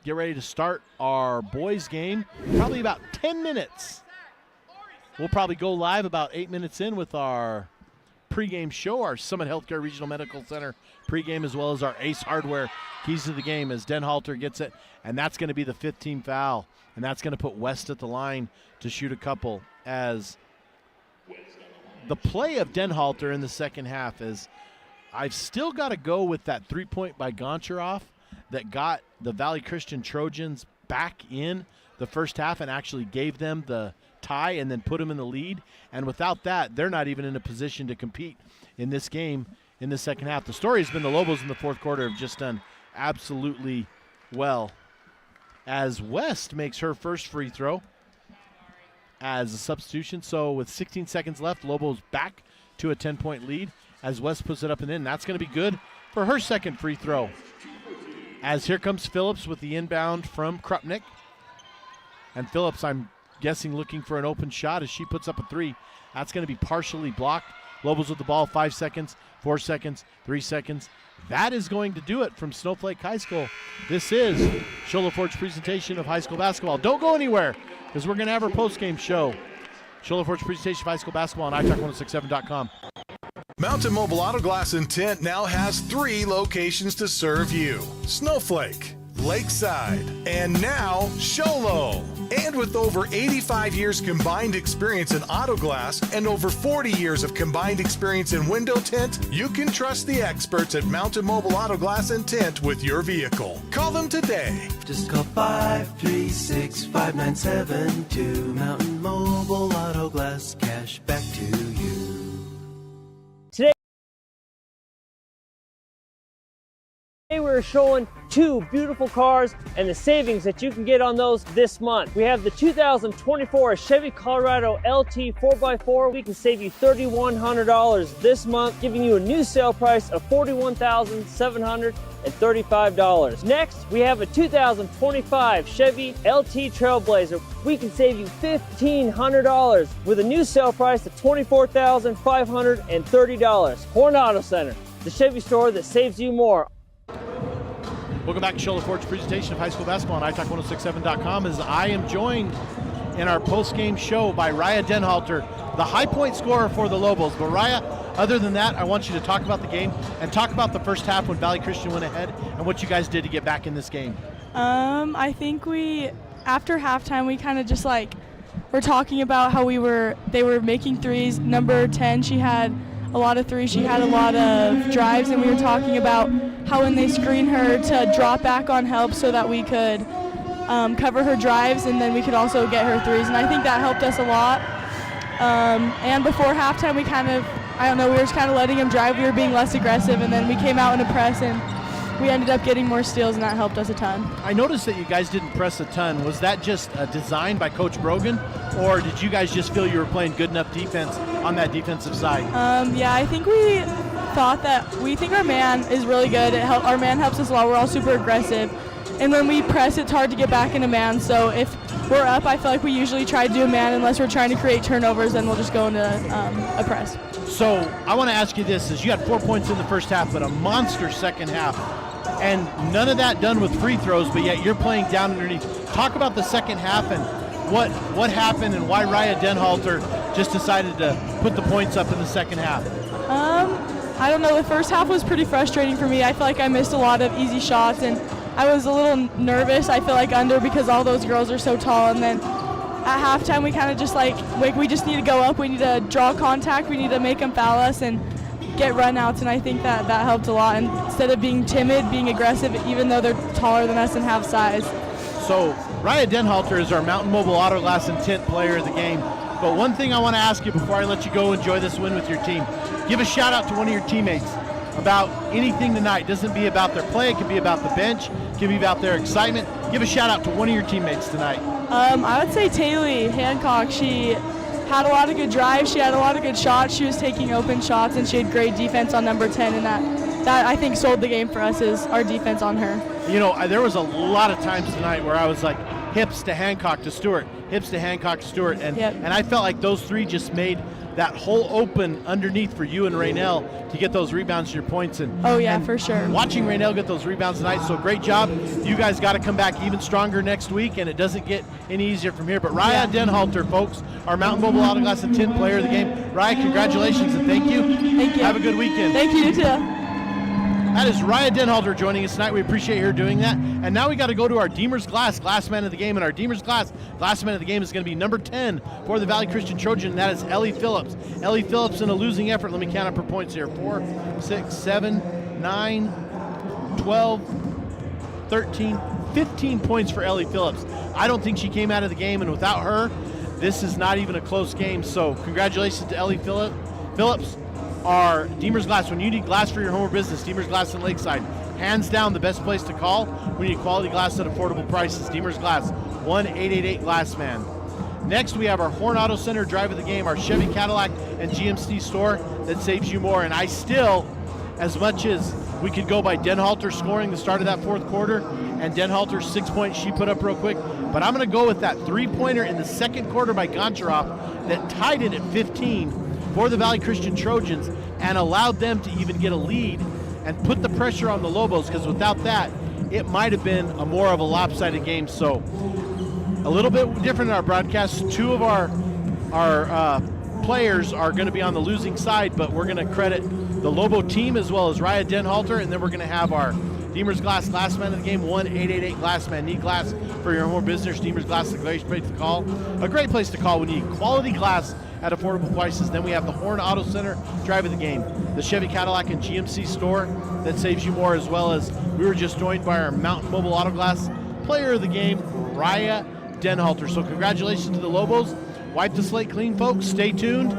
get ready to start our boys' game. Probably about 10 minutes. We'll probably go live about 8 minutes in with our pregame show, our Summit Healthcare Regional Medical Center pregame, as well as our Ace Hardware keys to the game as Denhalter gets it, and that's going to be the 15th foul, and that's going to put West at the line to shoot a couple. As the play of Denhalter in the second half is, I've still got to go with that three-point by Goncharoff that got the Valley Christian Trojans back in the first half and actually gave them the tie and then put them in the lead. And without that, they're not even in a position to compete in this game in the second half. The story has been the Lobos in the fourth quarter have just done absolutely well. As West makes her first free throw as a substitution. So with 16 seconds left, Lobos back to a 10-point lead as West puts it up and in. That's going to be good for her second free throw. As here comes Phillips with the inbound from Krupnik. And Phillips, I'm guessing, looking for an open shot as she puts up a three. That's going to be partially blocked Lobos with the ball, 5 seconds, 4 seconds, 3 seconds. That is going to do it from Snowflake High School. This is Show Lo Forge presentation of high school basketball. Don't go anywhere, because we're going to have our post-game show. Show Lo Forge presentation of high school basketball on italk1067.com. Mountain Mobile Auto Glass and Tint now has 3 locations to serve you: Snowflake, Lakeside, and now Show Lo. And with over 85 years combined experience in auto glass and over 40 years of combined experience in window tint, you can trust the experts at Mountain Mobile Auto Glass and Tint with your vehicle. Call them today. Just call 536-5972. Mountain Mobile Auto Glass, cash back to you. Today we're showing 2 beautiful cars and the savings that you can get on those this month. We have the 2024 Chevy Colorado LT 4x4. We can save you $3,100 this month, giving you a new sale price of $41,735. Next, we have a 2025 Chevy LT Trailblazer. We can save you $1,500 with a new sale price of $24,530. Horn Auto Center, the Chevy store that saves you more. Welcome back to Show Lo Forge presentation of high school basketball on italk1067.com, as I am joined in our post-game show by Raya Denhalter, the high point scorer for the Lobos. But Raya, other than that, I want you to talk about the game and talk about the first half when Valley Christian went ahead and what you guys did to get back in this game. I think after halftime, we kind of just we're talking about how they were making threes. Number 10, she had a lot of threes, she had a lot of drives, and we were talking about how when they screen her to drop back on help so that we could cover her drives, and then we could also get her threes, and I think that helped us a lot. And before halftime, we were just kind of letting them drive. We were being less aggressive, and then we came out in a press, and we ended up getting more steals, and that helped us a ton. I noticed that you guys didn't press a ton. Was that just a design by Coach Brogan, or did you guys just feel you were playing good enough defense on that defensive side? Yeah, I think we think our man is really good. Our man helps us a lot. We're all super aggressive, and when we press, it's hard to get back into man. So if we're up, I feel like we usually try to do a man unless we're trying to create turnovers, then we'll just go into a press. So I want to ask you this: is you had 4 points in the first half, but a monster second half, and none of that done with free throws, but yet you're playing down underneath. Talk about the second half and what happened and why Raya Denhalter just decided to put the points up in the second half. I don't know. The first half was pretty frustrating for me. I feel like I missed a lot of easy shots, and I was a little nervous. I feel like because all those girls are so tall, and then at halftime we kind of just we just need to go up. We need to draw contact. We need to make them foul us and get runouts, and I think that helped a lot. And instead of being timid, being aggressive, even though they're taller than us and have size. So Raya Denhalter is our Mountain Mobile Auto Glass and Tint player of the game. But one thing I want to ask you before I let you go enjoy this win with your team, give a shout out to one of your teammates about anything tonight. It doesn't be about their play, it can be about the bench, it can be about their excitement. Give a shout out to one of your teammates tonight. I would say Taylor Hancock. She had a lot of good drives, she had a lot of good shots, she was taking open shots, and she had great defense on number 10, and that I think sold the game for us, is our defense on her. You know, there was a lot of times tonight where I was like, hips to Hancock to Stewart, hips to Hancock to Stewart, and I felt like those 3 just made that hole open underneath for you and Raynell to get those rebounds and your points. And for sure. Watching Raynell get those rebounds tonight, so great job. You guys got to come back even stronger next week, and it doesn't get any easier from here. But Raya Denhalter, folks, our Mountain Mobile Auto Glass and Tint player of the game. Raya, congratulations and thank you. Thank you. Have a good weekend. Thank you, too. That is Raya Denhalter joining us tonight. We appreciate her doing that. And now we got to go to our Deemer's Glass man of the game. And our Deemer's Glass man of the game is going to be number 10 for the Valley Christian Trojan, and that is Ellie Phillips. Ellie Phillips in a losing effort. Let me count up her points here. 4, 6, 7, 9, 12, 13, 15 points for Ellie Phillips. I don't think she came out of the game, and without her, this is not even a close game. So congratulations to Ellie Phillips. Our Deemer's Glass, when you need glass for your home or business, Deemer's Glass in Lakeside, hands down the best place to call when you need quality glass at affordable prices. Deemer's Glass, 1-888-GLASSMAN. Next, we have our Horn Auto Center drive of the game, our Chevy, Cadillac, and GMC store that saves you more. And I still, as much as we could go by Denhalter scoring the start of that fourth quarter, and Denhalter's 6 points she put up real quick, but I'm going to go with that 3-pointer in the second quarter by Goncharov that tied it at 15 for the Valley Christian Trojans and allowed them to even get a lead and put the pressure on the Lobos, because without that, it might have been a more of a lopsided game. So a little bit different in our broadcast. Two of our players are going to be on the losing side, but we're going to credit the Lobo team as well as Raya Denhalter, and then we're going to have our Deemer's Glass man of the game, 1-888 Glassman. Need glass for your home business. Deemer's Glass is a great place to call. A great place to call when you need quality glass at affordable prices. Then we have the Horn Auto Center drive of the game, the Chevy Cadillac and GMC store that saves you more, as well as we were just joined by our Mountain Mobile Auto Glass player of the game, Raya Denhalter. So congratulations to the Lobos. Wipe the slate clean, folks. Stay tuned.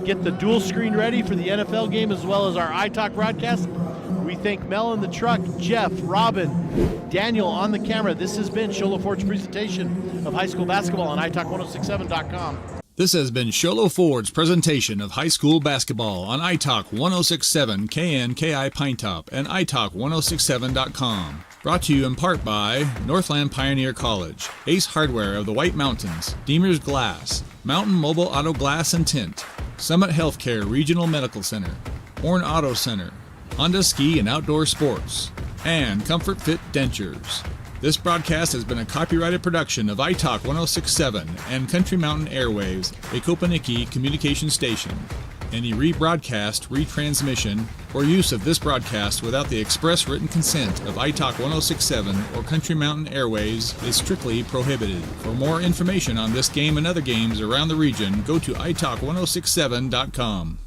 Get the dual screen ready for the NFL game as well as our iTalk broadcast. We thank Mel in the truck, Jeff, Robin, Daniel on the camera. This has been Show Low Ford's presentation of high school basketball on iTalk1067.com. This has been Sholo Ford's presentation of high school basketball on iTalk 1067 KNKI Pinetop and iTalk1067.com. Brought to you in part by Northland Pioneer College, Ace Hardware of the White Mountains, Deemer's Glass, Mountain Mobile Auto Glass and Tint, Summit Healthcare Regional Medical Center, Horn Auto Center, Honda Ski and Outdoor Sports, and Comfort Fit Dentures. This broadcast has been a copyrighted production of iTalk 1067 and Country Mountain Airwaves, a Kopaniki communication station. Any rebroadcast, retransmission, or use of this broadcast without the express written consent of iTalk 1067 or Country Mountain Airways is strictly prohibited. For more information on this game and other games around the region, go to iTalk1067.com.